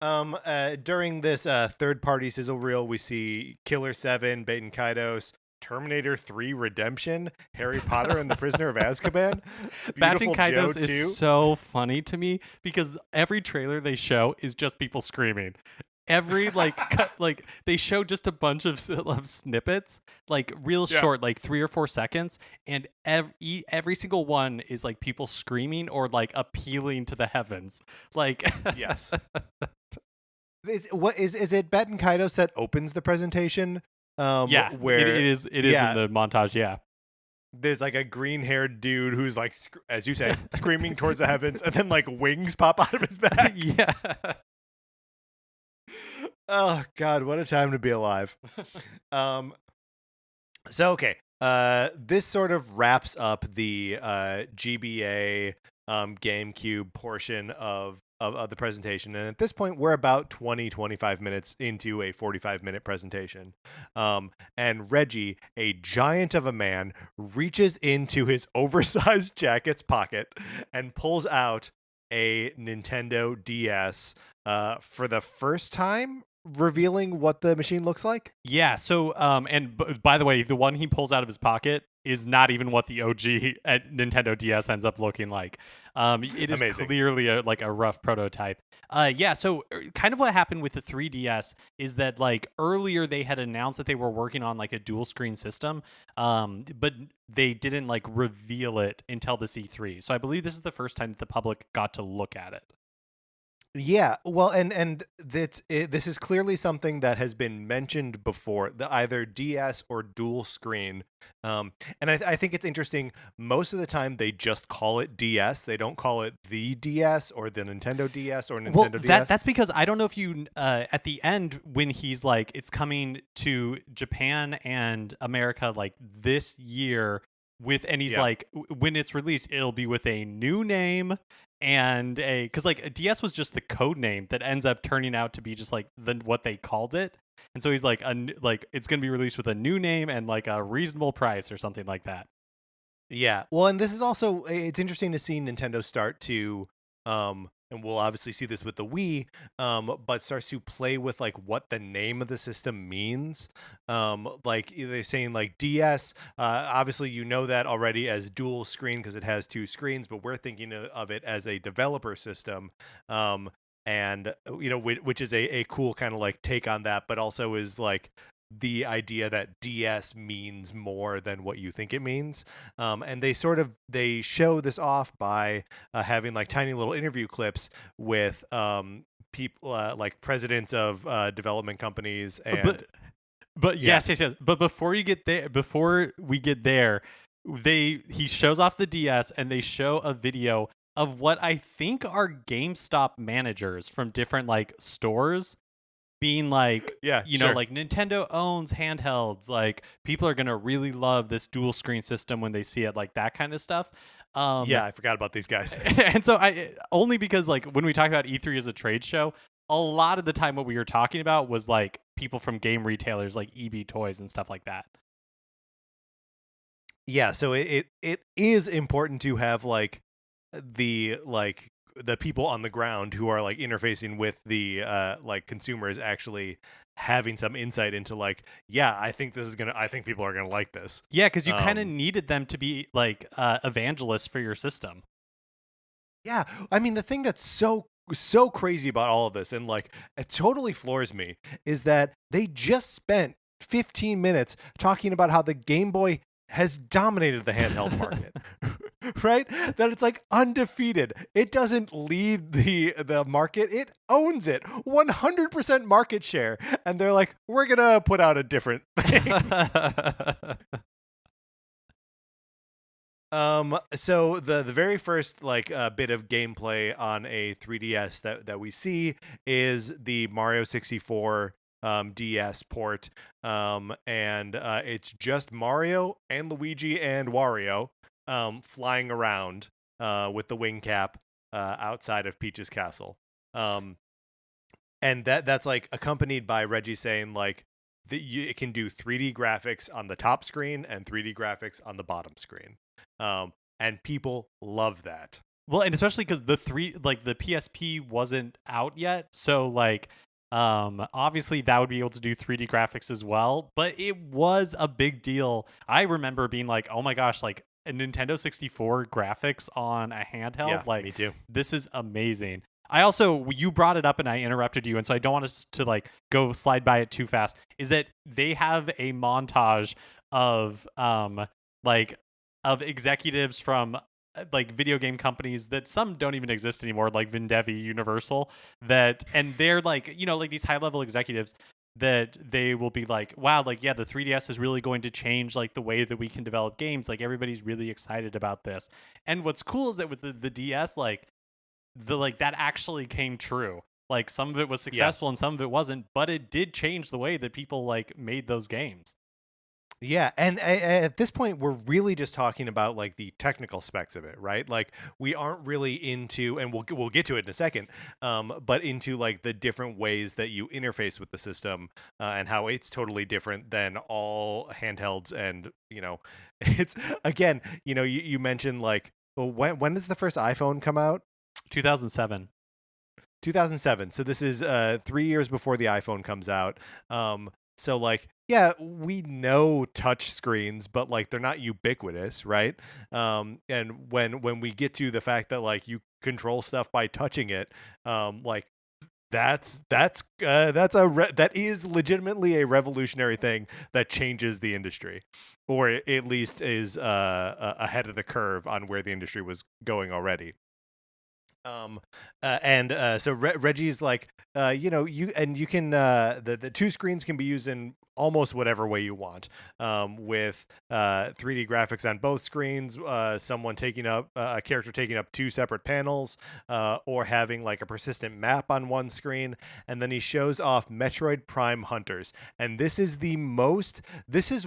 Yeah.
During this third-party sizzle reel, we see Killer 7, Baten Kaidos, Terminator 3 Redemption, Harry Potter and the Prisoner of Azkaban.
Baten Kaidos is so funny to me because every trailer they show is just people screaming. every like they show just a bunch of snippets, like real
Yeah.
short, like 3 or 4 seconds, and every single one is like people screaming or like appealing to the heavens, like
Yes. Is it Betten Kaitos that opens the presentation?
yeah,
Where
it is
yeah,
in the montage, yeah.
there's like a green-haired dude who's like, as you say, screaming towards the heavens, and then like wings pop out of his back.
Yeah.
Oh God, what a time to be alive. So okay, this sort of wraps up the GBA GameCube portion of the presentation, and at this point we're about 25 minutes into a 45-minute presentation. And Reggie, a giant of a man, reaches into his oversized jacket's pocket and pulls out a Nintendo DS for the first time, revealing what the machine looks like.
Yeah. So, and by the way, the one he pulls out of his pocket is not even what the OG at Nintendo DS ends up looking like. It is
Amazing.
clearly a rough prototype. Yeah. So, kind of what happened with the 3DS is that like earlier they had announced that they were working on like a dual screen system, but they didn't like reveal it until the C3. So I believe this is the first time that the public got to look at it.
Yeah, well, and this is clearly something that has been mentioned before, the either DS or dual screen. And I think it's interesting. Most of the time, they just call it DS. They don't call it the DS or the Nintendo DS or Nintendo
Well,
DS.
that's because I don't know if you at the end when he's like it's coming to Japan and America like this year with and he's
Yeah.
like when it's released it'll be with a new name and a because like a DS was just the code name that ends up turning out to be just like what they called it, and so he's like like it's gonna be released with a new name and like a reasonable price or something like that.
Yeah. Well, and this is also it's interesting to see Nintendo start to and we'll obviously see this with the Wii, but starts to play with like what the name of the system means. Like they're saying like DS, obviously you know that already as dual screen because it has two screens, but we're thinking of it as a developer system. And you know, which is a cool kind of like take on that, but also is like the idea that DS means more than what you think it means. And they show this off by having like tiny little interview clips with people like presidents of development companies and
But
Yeah.
yes. But before we get there, he shows off the DS and they show a video of what I think are GameStop managers from different like stores being like,
Yeah,
you know,
sure.
like Nintendo owns handhelds. Like people are gonna really love this dual screen system when they see it, like that kind of stuff.
Yeah, I forgot about these guys.
And so I only because like when we talk about E3 as a trade show, a lot of the time what we were talking about was like people from game retailers like EB Toys and stuff like that.
Yeah, so it is important to have like the people on the ground who are like interfacing with the like consumers actually having some insight into like, yeah, I think people are gonna like this.
Yeah, because you kind of
Um,
needed them to be like evangelists for your system.
Yeah, I mean the thing that's so crazy about all of this, and like it totally floors me, is that they just spent 15 minutes talking about how the Game Boy has dominated the handheld market. Right? That it's like undefeated. It doesn't lead the market. It owns it. 100% market share. And they're like, we're going to put out a different thing. So the very first like bit of gameplay on a 3DS that we see is the Mario 64 DS port, and it's just Mario and Luigi and Wario flying around with the wing cap outside of Peach's castle, and that's like accompanied by Reggie saying like it can do 3D graphics on the top screen and 3D graphics on the bottom screen. And people love that.
Well, and especially because the PSP wasn't out yet, so like obviously that would be able to do 3D graphics as well, but it was a big deal. I remember being like, oh my gosh, like a Nintendo 64 graphics on a handheld,
Yeah,
like
me too.
this is amazing. I also, you brought it up and I interrupted you, and so I don't want us to like go slide by it too fast. Is that they have a montage of like of executives from like video game companies that some don't even exist anymore, like Vindevi, Universal, that, and they're like, you know, like these high level executives that they will be like, wow, like, yeah, the 3DS is really going to change like the way that we can develop games. Like everybody's really excited about this. And what's cool is that with the DS, like that actually came true. Like some of it was successful and some of it wasn't, but it did change the way that people like made those games.
Yeah, and at this point, we're really just talking about like the technical specs of it, right? Like we aren't really into, and we'll get to it in a second, but into like the different ways that you interface with the system and how it's totally different than all handhelds. And you know, it's again, you know, you mentioned like, well, when does the first iPhone come out?
2007.
2007. So this is 3 years before the iPhone comes out. So like, yeah, we know touch screens, but like they're not ubiquitous, right? And when we get to the fact that like you control stuff by touching it, like that is legitimately a revolutionary thing that changes the industry, or at least is ahead of the curve on where the industry was going already. So Reggie's like, you know, you can the two screens can be used in almost whatever way you want, with 3D graphics on both screens, someone taking up a character taking up two separate panels, or having like a persistent map on one screen. And then he shows off Metroid Prime Hunters, and this is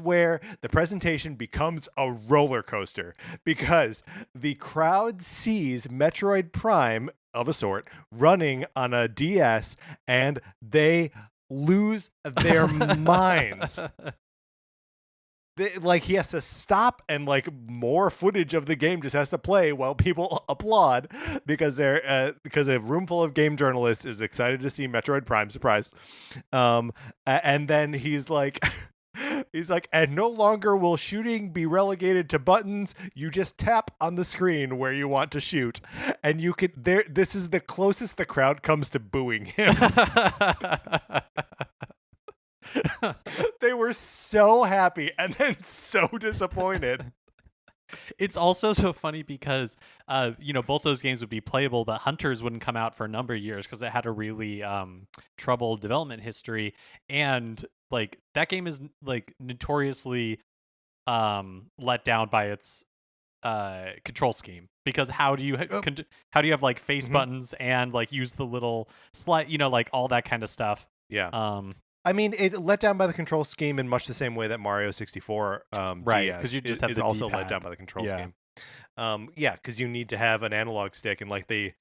where the presentation becomes a roller coaster, because the crowd sees Metroid Prime of a sort running on a DS and they lose their minds. Like he has to stop, and like more footage of the game just has to play while people applaud because a room full of game journalists is excited to see Metroid Prime. Surprise. And then he's like and no longer will shooting be relegated to buttons. You just tap on the screen where you want to shoot, and you could there. This is the closest the crowd comes to booing him. They were so happy and then so disappointed.
It's also so funny because, you know, both those games would be playable, but Hunters wouldn't come out for a number of years because it had a really troubled development history. And like that game is like notoriously let down by its control scheme, because how do you have like face buttons and like use the little slide, you know, like all that kind of stuff.
Yeah. I mean, it let down by the control scheme in much the same way that Mario 64
right, because you just have
is also let down by the control scheme. Yeah, because you need to have an analog stick, and like they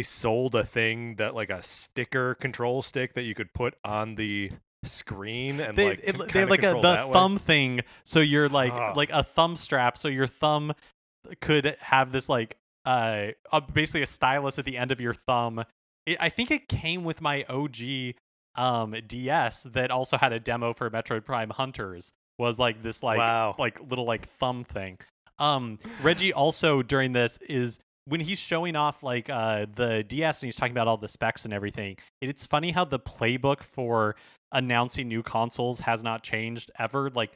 sold a thing that like a sticker control stick that you could put on the screen, and they have like the
thumb thing, so you're like a thumb strap, so your thumb could have this like basically a stylus at the end of your thumb. I think it came with my OG DS that also had a demo for Metroid Prime Hunters, was like this like like little like thumb thing. Reggie also during this is when he's showing off like the DS and he's talking about all the specs and everything. It's funny how the playbook for announcing new consoles has not changed ever. Like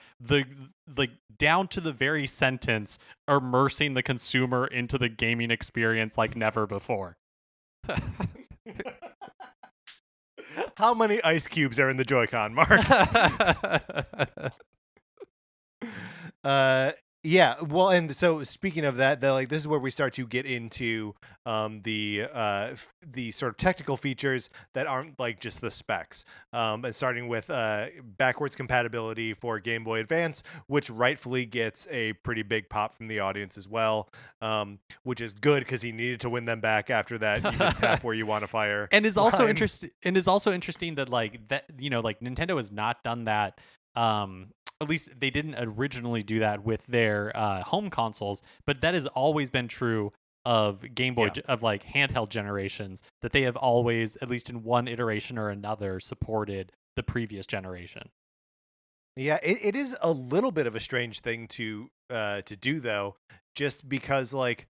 down to the very sentence, immersing the consumer into the gaming experience like never before.
How many ice cubes are in the Joy-Con, Mark? Yeah, well, and so speaking of that, like this is where we start to get into the sort of technical features that aren't like just the specs, and starting with backwards compatibility for Game Boy Advance, which rightfully gets a pretty big pop from the audience as well, which is good because he needed to win them back after that. You just tap where you want to fire,
and is also interesting that like that, you know, like Nintendo has not done that. At least they didn't originally do that with their home consoles, but that has always been true of Game Boy, of like handheld generations, that they have always, at least in one iteration or another, supported the previous generation.
Yeah, it is a little bit of a strange thing to do though, just because like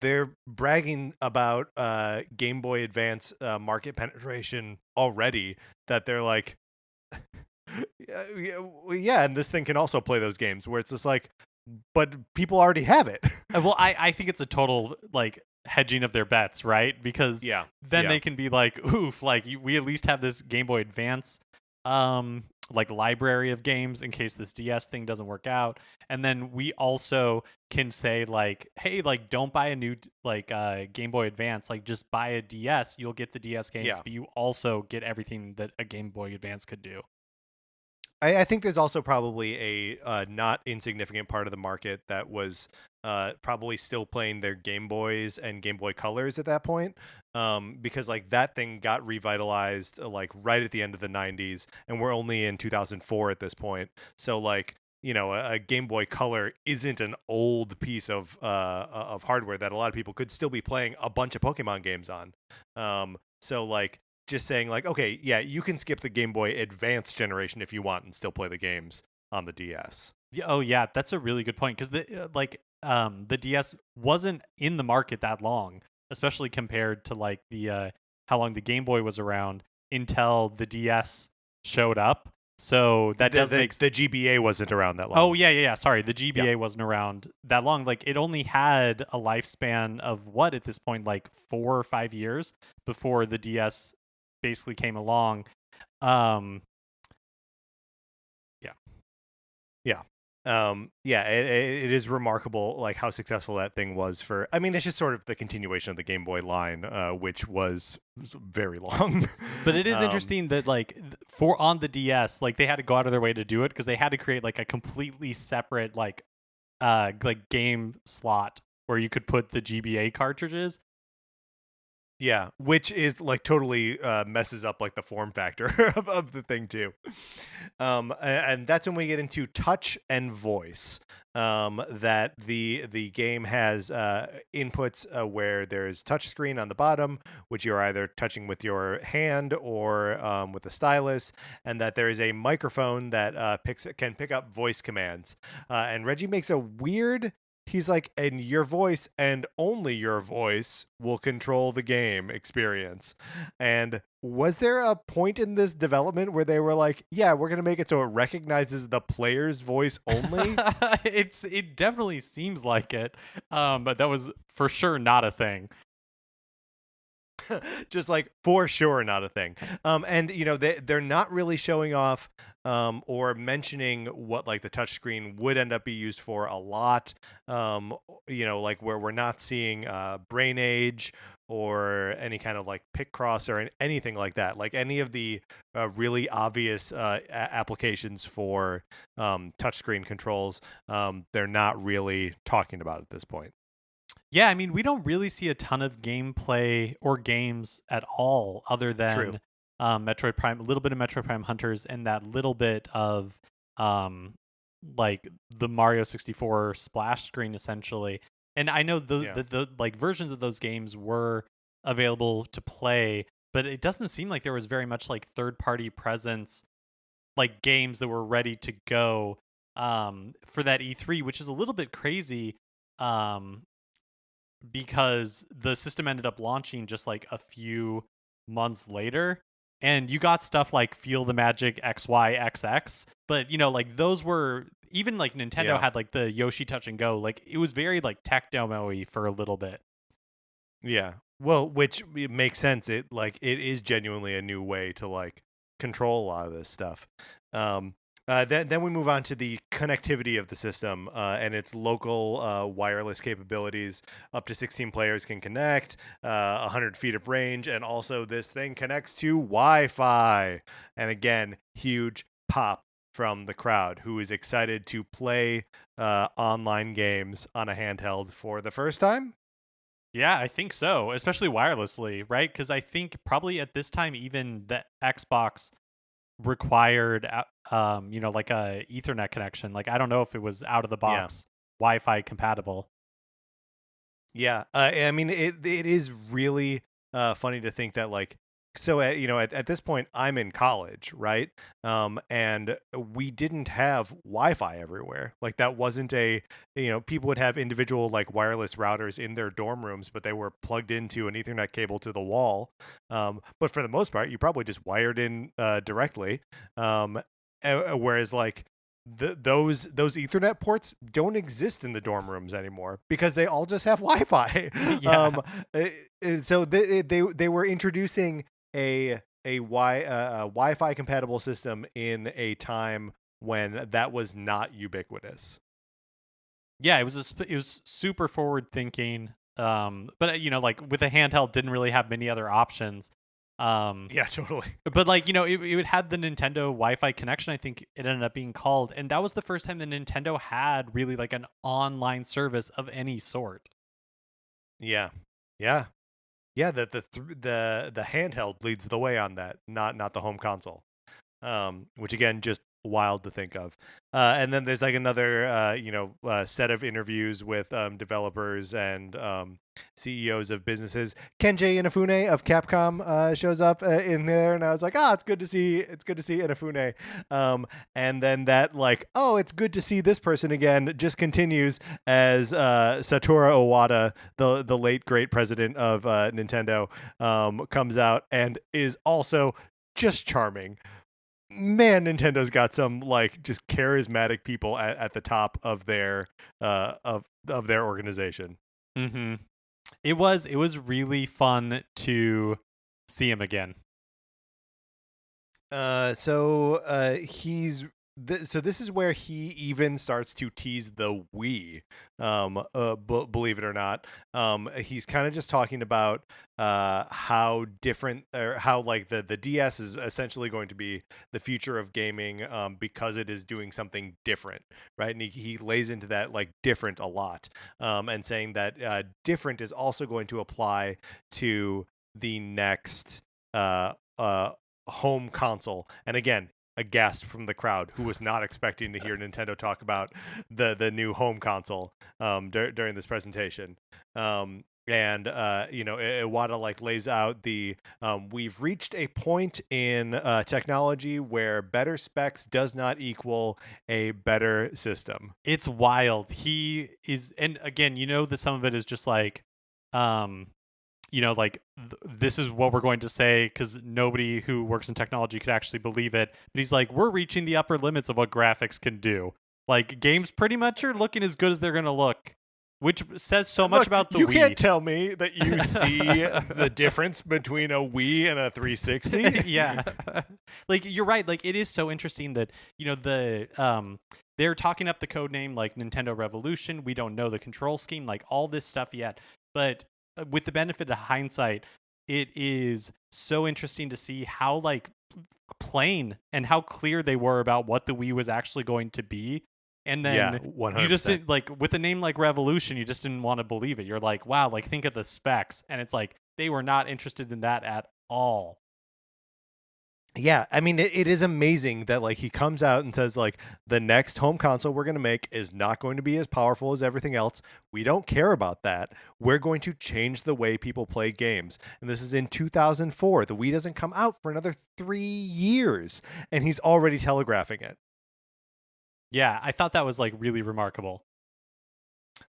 they're bragging about Game Boy Advance market penetration already, that they're like, yeah, and this thing can also play those games, where it's just like, but people already have it.
Well, I think it's a total like hedging of their bets, right? Because
Yeah.
then
Yeah.
they can be like, oof, like we at least have this Game Boy Advance like library of games in case this DS thing doesn't work out. And then we also can say like, hey, like don't buy a new like Game Boy Advance, like just buy a DS, you'll get the DS games,
Yeah.
but you also get everything that a Game Boy Advance could do.
I think there's also probably a not insignificant part of the market that was probably still playing their Game Boys and Game Boy Colors at that point, because like that thing got revitalized like right at the end of the 90s, and we're only in 2004 at this point. So like, you know, a Game Boy Color isn't an old piece of hardware that a lot of people could still be playing a bunch of Pokemon games on. So like, just saying like, okay, yeah, you can skip the Game Boy Advance generation if you want and still play the games on the DS.
Yeah, oh yeah, that's a really good point because the DS wasn't in the market that long, especially compared to like the how long the Game Boy was around until the DS showed up. So that does make
the GBA wasn't around that long.
Oh yeah. Sorry, the GBA wasn't around that long. Like it only had a lifespan of what at this point, like 4 or 5 years before the DS basically came along.
It is remarkable like how successful that thing was for. I mean, it's just sort of the continuation of the Game Boy line, which was very long.
But it is interesting that like for on the DS, like they had to go out of their way to do it because they had to create like a completely separate like game slot where you could put the GBA cartridges.
Yeah, which is like totally messes up like the form factor of the thing too. And that's when we get into touch and voice. That the game has inputs where there's touch screen on the bottom, which you're either touching with your hand or with a stylus, and that there is a microphone that can pick up voice commands. And Reggie makes a weird. He's like, and your voice and only your voice will control the game experience. And was there a point in this development where they were like, yeah, we're going to make it so it recognizes the player's voice only?
It definitely seems like it. But that was for sure not a thing.
Just like for sure not a thing. And you know, they're not really showing off or mentioning what like the touchscreen would end up be used for a lot. You know, like where we're not seeing brain age or any kind of like Picross or anything like that. Like any of the really obvious applications for touchscreen controls, they're not really talking about at this point.
Yeah, I mean, we don't really see a ton of gameplay or games at all other than Metroid Prime, a little bit of Metroid Prime Hunters, and that little bit of like the Mario 64 splash screen, essentially. And I know the like versions of those games were available to play, but it doesn't seem like there was very much like third-party presence, like games that were ready to go for that E3, which is a little bit crazy. Because the system ended up launching just like a few months later, and you got stuff like Feel the Magic XYXX, but you know, like those were even like Nintendo had like the Yoshi Touch and Go, like it was very like tech demo-y for a little bit.
Yeah, well, which makes sense. It is genuinely a new way to like control a lot of this stuff. Then we move on to the connectivity of the system and its local wireless capabilities. Up to 16 players can connect, 100 feet of range, and also this thing connects to Wi-Fi. And again, huge pop from the crowd who is excited to play online games on a handheld for the first time.
Yeah, I think so, especially wirelessly, right? Because I think probably at this time, even the Xbox required you know, like a Ethernet connection. Like I don't know if it was out of the box Wi-Fi compatible.
I mean it is really funny to think that like so at this point I'm in college, right? And we didn't have Wi-Fi everywhere. Like that wasn't people would have individual like wireless routers in their dorm rooms, but they were plugged into an Ethernet cable to the wall. But for the most part, you probably just wired in directly. Whereas like those Ethernet ports don't exist in the dorm rooms anymore because they all just have Wi-Fi.
Yeah.
So they were introducing a Wi-Fi compatible system in a time when that was not ubiquitous.
Yeah, it was super forward thinking. But like with a handheld, didn't really have many other options.
Yeah, totally.
But like it had the Nintendo Wi-Fi connection. I think it ended up being called, and that was the first time that Nintendo had really like an online service of any sort.
Yeah, yeah, yeah. The handheld leads the way on that, not the home console. Which again, just wild to think of. And then there's like another, set of interviews with developers and CEOs of businesses. Kenji Inafune of Capcom shows up in there, and I was like, it's good to see Inafune. And then that like, it's good to see this person again, just continues as Satoru Iwata, the late great president of Nintendo, comes out and is also just charming. Man, Nintendo's got some like just charismatic people at the top of their of their organization.
Mm-hmm. It was really fun to see him again.
So this is where he even starts to tease the Wii. Believe it or not, he's kind of just talking about how different, or how like the DS is essentially going to be the future of gaming, because it is doing something different, right? And he lays into that like different a lot, and saying that different is also going to apply to the next home console. And again, a gasp from the crowd who was not expecting to hear Nintendo talk about the new home console during this presentation. Iwata like lays out the we've reached a point in technology where better specs does not equal a better system.
It's wild. He is, and again, that some of it is just like this is what we're going to say because nobody who works in technology could actually believe it. But he's like, we're reaching the upper limits of what graphics can do. Like games pretty much are looking as good as they're going to look, which says so much about the Wii.
You can't tell me that you see the difference between a Wii and a 360.
Yeah. Like you're right. Like it is so interesting that, they're talking up the code name like Nintendo Revolution. We don't know the control scheme, like all this stuff yet. But with the benefit of hindsight, it is so interesting to see how like plain and how clear they were about what the Wii was actually going to be. And then
100%.
You just didn't, like, with a name like Revolution, you just didn't want to believe it. You're like, wow, like think of the specs. And it's like they were not interested in that at all.
Yeah, I mean, it is amazing that like he comes out and says like the next home console we're going to make is not going to be as powerful as everything else. We don't care about that. We're going to change the way people play games. And this is in 2004. The Wii doesn't come out for another 3 years, and he's already telegraphing it.
Yeah, I thought that was like really remarkable.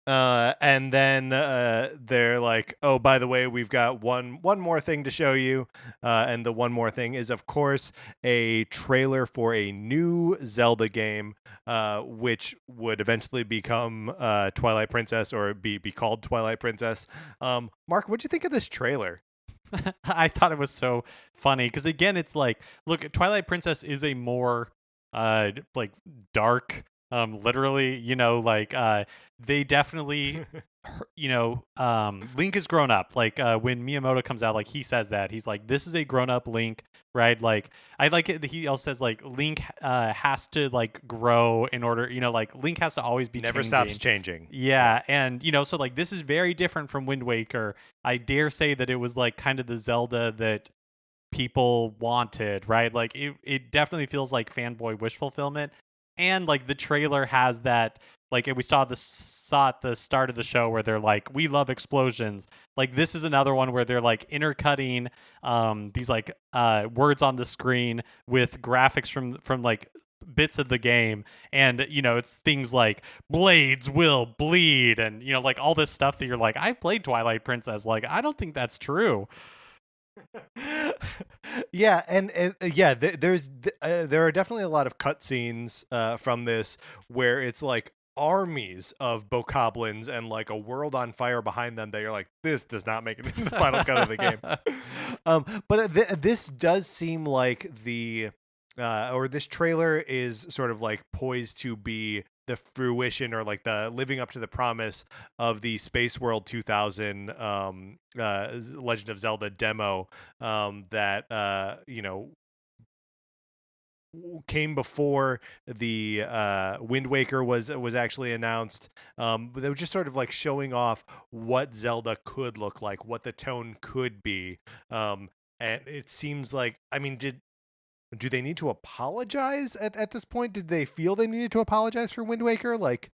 And then they're like, oh, by the way, we've got one more thing to show you. And the one more thing is, of course, a trailer for a new Zelda game, which would eventually become Twilight Princess, or be called Twilight Princess. Mark, what'd you think of this trailer?
I thought it was so funny because, again, it's like, look, Twilight Princess is a more like dark, literally, they definitely Link is grown up. Like when Miyamoto comes out, like he says that he's like, this is a grown up Link, right? Like I like it. He also says like Link has to like grow in order, like Link has to always be
never
changing.
Stops changing.
Yeah, and so like this is very different from Wind Waker. I dare say that it was like kind of the Zelda that people wanted, right? Like it definitely feels like fanboy wish fulfillment. And like the trailer has that Like we saw at the start of the show where they're like, we love explosions. Like this is another one where they're like intercutting these like words on the screen with graphics from like bits of the game, and it's things like blades will bleed, and like all this stuff that you're like, I played Twilight Princess, like I don't think that's true.
Yeah, and yeah, there are definitely a lot of cutscenes from this where it's like armies of bokoblins and like a world on fire behind them that you're like, this does not make it into the final cut of the game. But this does seem like or this trailer is sort of like poised to be the fruition or like the living up to the promise of the Space World 2000 Legend of Zelda demo that came before the Wind Waker was actually announced. But they were just sort of like showing off what Zelda could look like, what the tone could be. And it seems like, I mean, do they need to apologize at this point? Did they feel they needed to apologize for Wind Waker? Like,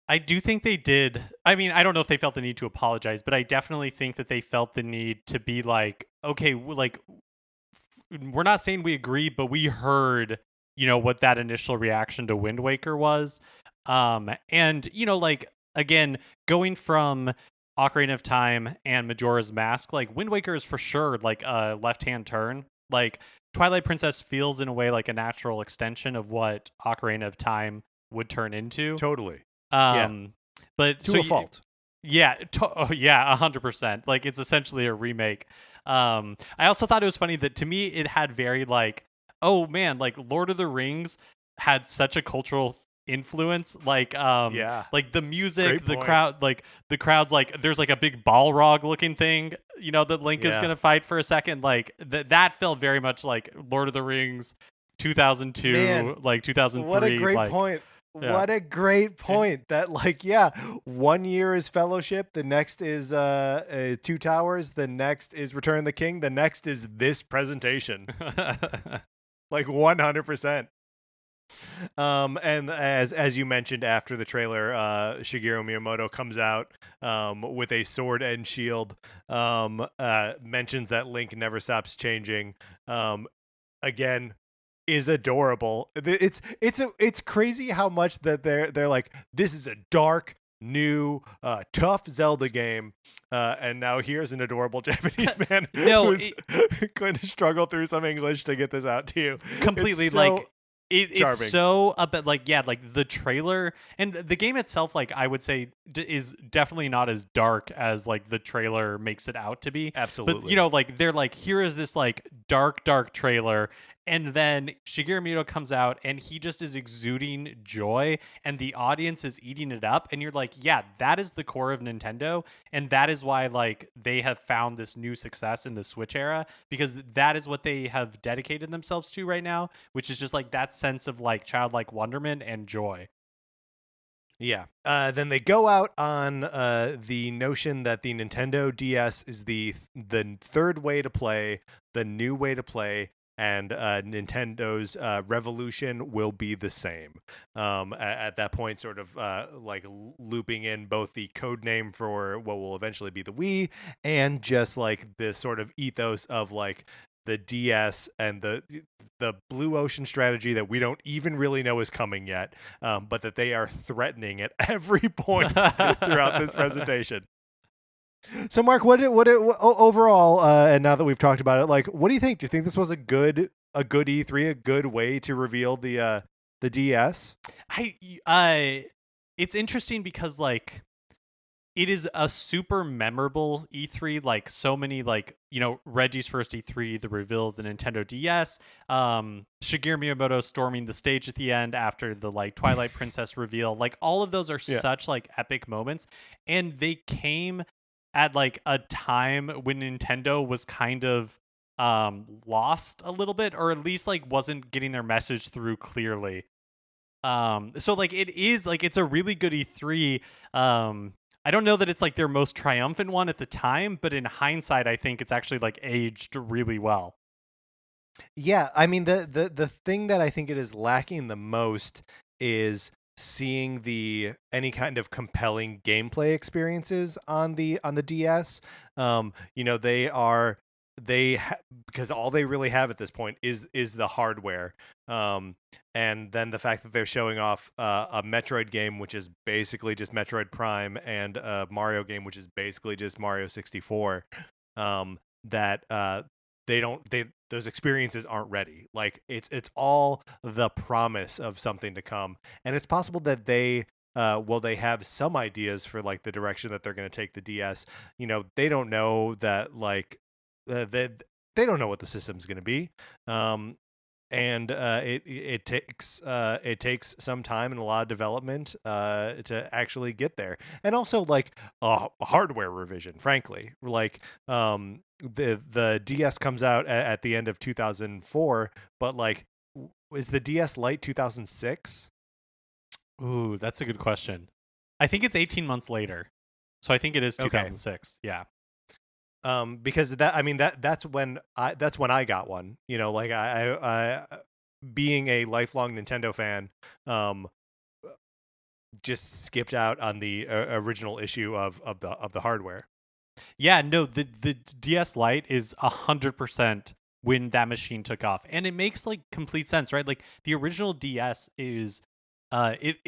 I do think they did. I mean, I don't know if they felt the need to apologize, but I definitely think that they felt the need to be like, okay, like we're not saying we agree, but we heard, what that initial reaction to Wind Waker was. And, like, again, going from Ocarina of Time and Majora's Mask, like Wind Waker is for sure like a left-hand turn. Like Twilight Princess feels in a way like a natural extension of what Ocarina of Time would turn into.
Totally.
But
to a fault.
Yeah, 100%. Like it's essentially a remake. I also thought it was funny that to me it had very like, oh man, like Lord of the Rings had such a cultural influence, like like the music, the crowd, like the crowd's like there's like a big Balrog looking thing, that Link is gonna fight for a second, like that felt very much like Lord of the Rings 2002. Man, like 2003.
What a great point. Yeah. What a great point. That like, yeah, 1 year is Fellowship, the next is Two Towers, the next is Return of the King, the next is this presentation. Like 100%. And as you mentioned, after the trailer, Shigeru Miyamoto comes out with a sword and shield, mentions that Link never stops changing. Again, is adorable. It's crazy how much that they're like, this is a dark, new, tough Zelda game, and now here's an adorable Japanese man who's going to struggle through some English to get this out to you.
Completely, like it's so but like, yeah, like the trailer and the game itself, like I would say is definitely not as dark as like the trailer makes it out to be.
Absolutely.
But like they're like, here is this like dark trailer, and then Shigeru Miyamoto comes out and he just is exuding joy and the audience is eating it up, and you're like, yeah, that is the core of Nintendo, and that is why like they have found this new success in the Switch era, because that is what they have dedicated themselves to right now, which is just like that sense of like childlike wonderment and joy.
Yeah. Then they go out on the notion that the Nintendo DS is the third way to play, the new way to play, and Nintendo's Revolution will be the same. At that point, sort of like looping in both the code name for what will eventually be the Wii, and just like this sort of ethos of like the DS and the blue ocean strategy that we don't even really know is coming yet, but that they are threatening at every point throughout this presentation. So, Mark, what overall, and now that we've talked about it, like, what do you think? Do you think this was a good E3, a good way to reveal the DS?
It's interesting because like it is a super memorable E3, like so many, like, Reggie's first E3, the reveal of the Nintendo DS, Shigeru Miyamoto storming the stage at the end after the like Twilight Princess reveal, like all of those are such like epic moments, and they came at like a time when Nintendo was kind of lost a little bit, or at least like wasn't getting their message through clearly. So like it is like, it's a really good E3. I don't know that it's like their most triumphant one at the time, but in hindsight, I think it's actually like aged really well.
Yeah, I mean the thing that I think it is lacking the most is seeing any kind of compelling gameplay experiences on the DS. Because all they really have at this point is the hardware, and then the fact that they're showing off a Metroid game, which is basically just Metroid Prime, and a Mario game, which is basically just Mario 64. That those experiences aren't ready. Like it's all the promise of something to come, and it's possible that they have some ideas for like the direction that they're going to take the DS. They don't know that like they don't know what the system's going to be. And it takes some time and a lot of development to actually get there, and also like a hardware revision. Frankly, like the DS comes out at the end of 2004, but like, is the DS Lite 2006?
Ooh, that's a good question. I think it's 18 months later, so I think it is 2006. Okay. Yeah.
Because that's when I got one. Like I being a lifelong Nintendo fan, just skipped out on the original issue of the hardware.
Yeah, no, the DS Lite is 100% when that machine took off, and it makes like complete sense, right? Like the original DS is. It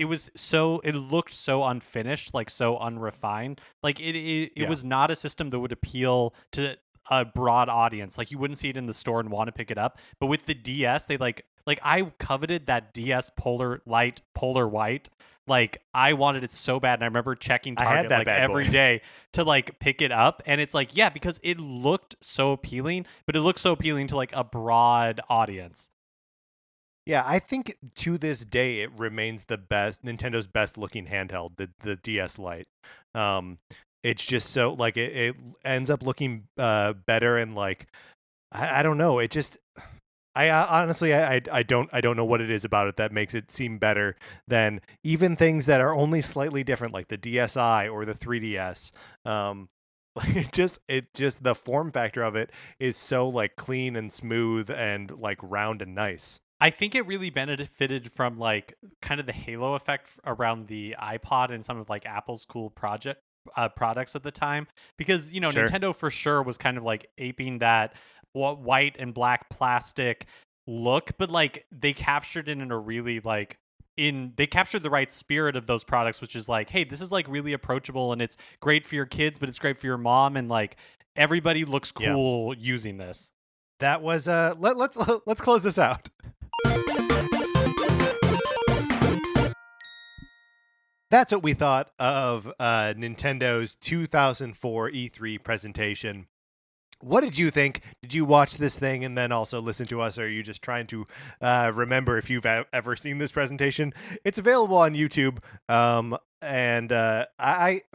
looked so unfinished, like so unrefined. Like it was not a system that would appeal to a broad audience. Like you wouldn't see it in the store and want to pick it up. But with the DS, they like I coveted that DS Polar Light, Polar White. Like I wanted it so bad, and I remember checking Target like every day to like pick it up. And it's like, yeah, because it looked so appealing, but it looked so appealing to like a broad audience.
Yeah, I think to this day it remains Nintendo's best looking handheld, the DS Lite. It's just so like it ends up looking better, and like I don't know, it just I honestly I don't know what it is about it that makes it seem better than even things that are only slightly different, like the DSi or the 3DS. It just the form factor of it is so like clean and smooth and like round and nice.
I think it really benefited from like kind of the halo effect around the iPod and some of like Apple's cool products at the time, because sure. Nintendo for sure was kind of like aping that white and black plastic look, but like they captured it in a really like they captured the right spirit of those products, which is like, hey, this is like really approachable and it's great for your kids, but it's great for your mom, and like everybody looks cool using this.
That was let's close this out. That's what we thought of Nintendo's 2004 E3 presentation. What did you think? Did you watch this thing and then also listen to us, or are you just trying to remember if you've ever seen this presentation? It's available on YouTube. And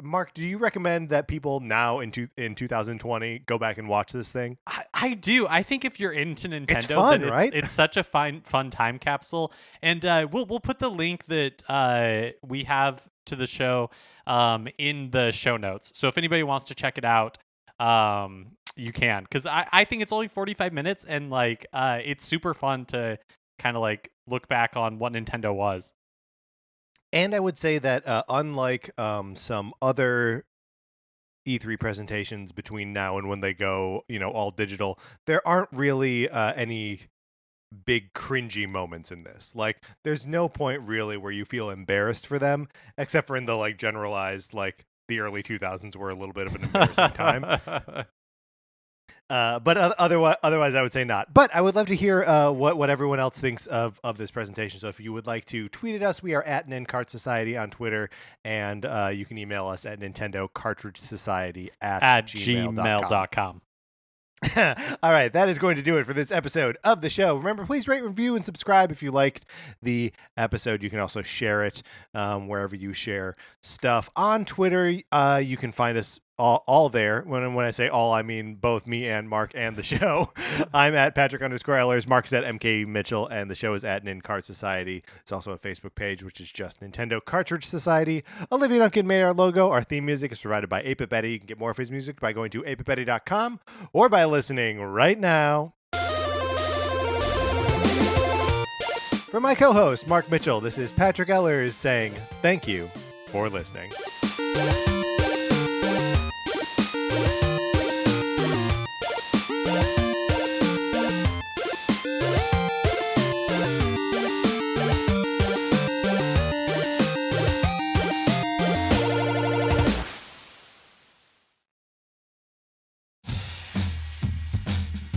Mark, do you recommend that people now in 2020 go back and watch this thing?
I do. I think if you're into Nintendo,
it's fun, right?
It's such a fun time capsule, and we'll put the link that we have to the show in the show notes. So if anybody wants to check it out, you can, because I think it's only 45 minutes, and like it's super fun to kind of like look back on what Nintendo was.
And I would say that unlike some other E3 presentations between now and when they go, all digital, there aren't really any big cringy moments in this. Like, there's no point really where you feel embarrassed for them, except for in the like generalized, like the early 2000s were a little bit of an embarrassing time. But otherwise, I would say not. But I would love to hear what everyone else thinks of this presentation. So if you would like to tweet at us, we are at NinCart Society on Twitter, and you can email us at Nintendo Cartridge Society at gmail.com. All right, that is going to do it for this episode of the show. Remember, please rate, review, and subscribe if you liked the episode. You can also share it wherever you share stuff. On Twitter, you can find us all there. When I say all, I mean both me and Mark and the show. I'm at Patrick_Ellers, Mark's at MK Mitchell, and the show is at NinCart Society. There's also a Facebook page, which is just Nintendo Cartridge Society. Olivia Duncan made our logo. Our theme music is provided by 8-Bit Betty. You can get more of his music by going to 8bitbetty.com or by listening right now. For my co-host, Mark Mitchell, this is Patrick Ellers saying thank you for listening.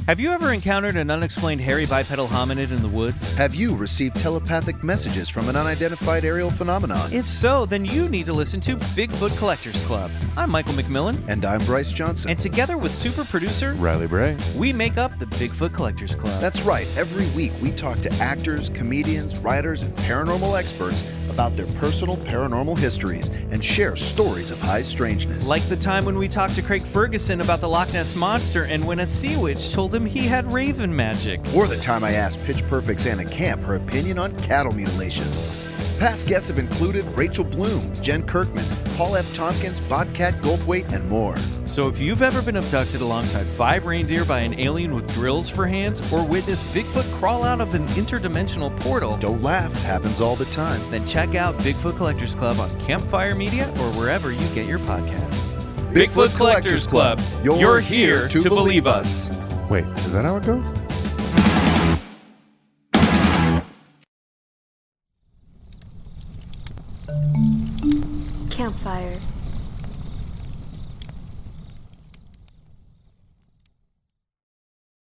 Have you ever encountered an unexplained hairy bipedal hominid in the woods?
Have you received telepathic messages from an unidentified aerial phenomenon?
If so, then you need to listen to Bigfoot Collectors Club. I'm Michael McMillan.
And I'm Bryce Johnson.
And together with super producer
Riley Bray,
we make up the Bigfoot Collectors Club.
That's right. Every week we talk to actors, comedians, writers, and paranormal experts about their personal paranormal histories and share stories of high strangeness.
Like the time when we talked to Craig Ferguson about the Loch Ness Monster and when a sea witch told him he had raven magic.
Or the time I asked Pitch Perfect's Anna Camp her opinion on cattle mutilations. Past guests have included Rachel Bloom, Jen Kirkman, Paul F. Tompkins, Bobcat Goldthwait, and more.
So if you've ever been abducted alongside 5 reindeer by an alien with drills for hands or witnessed Bigfoot crawl out of an interdimensional portal,
Don't laugh, happens all the time.
then check out Bigfoot Collectors Club on Campfire Media or wherever you get your podcasts.
Bigfoot Collectors Club. You're here to believe us.
wait, is that how it goes?
Campfire.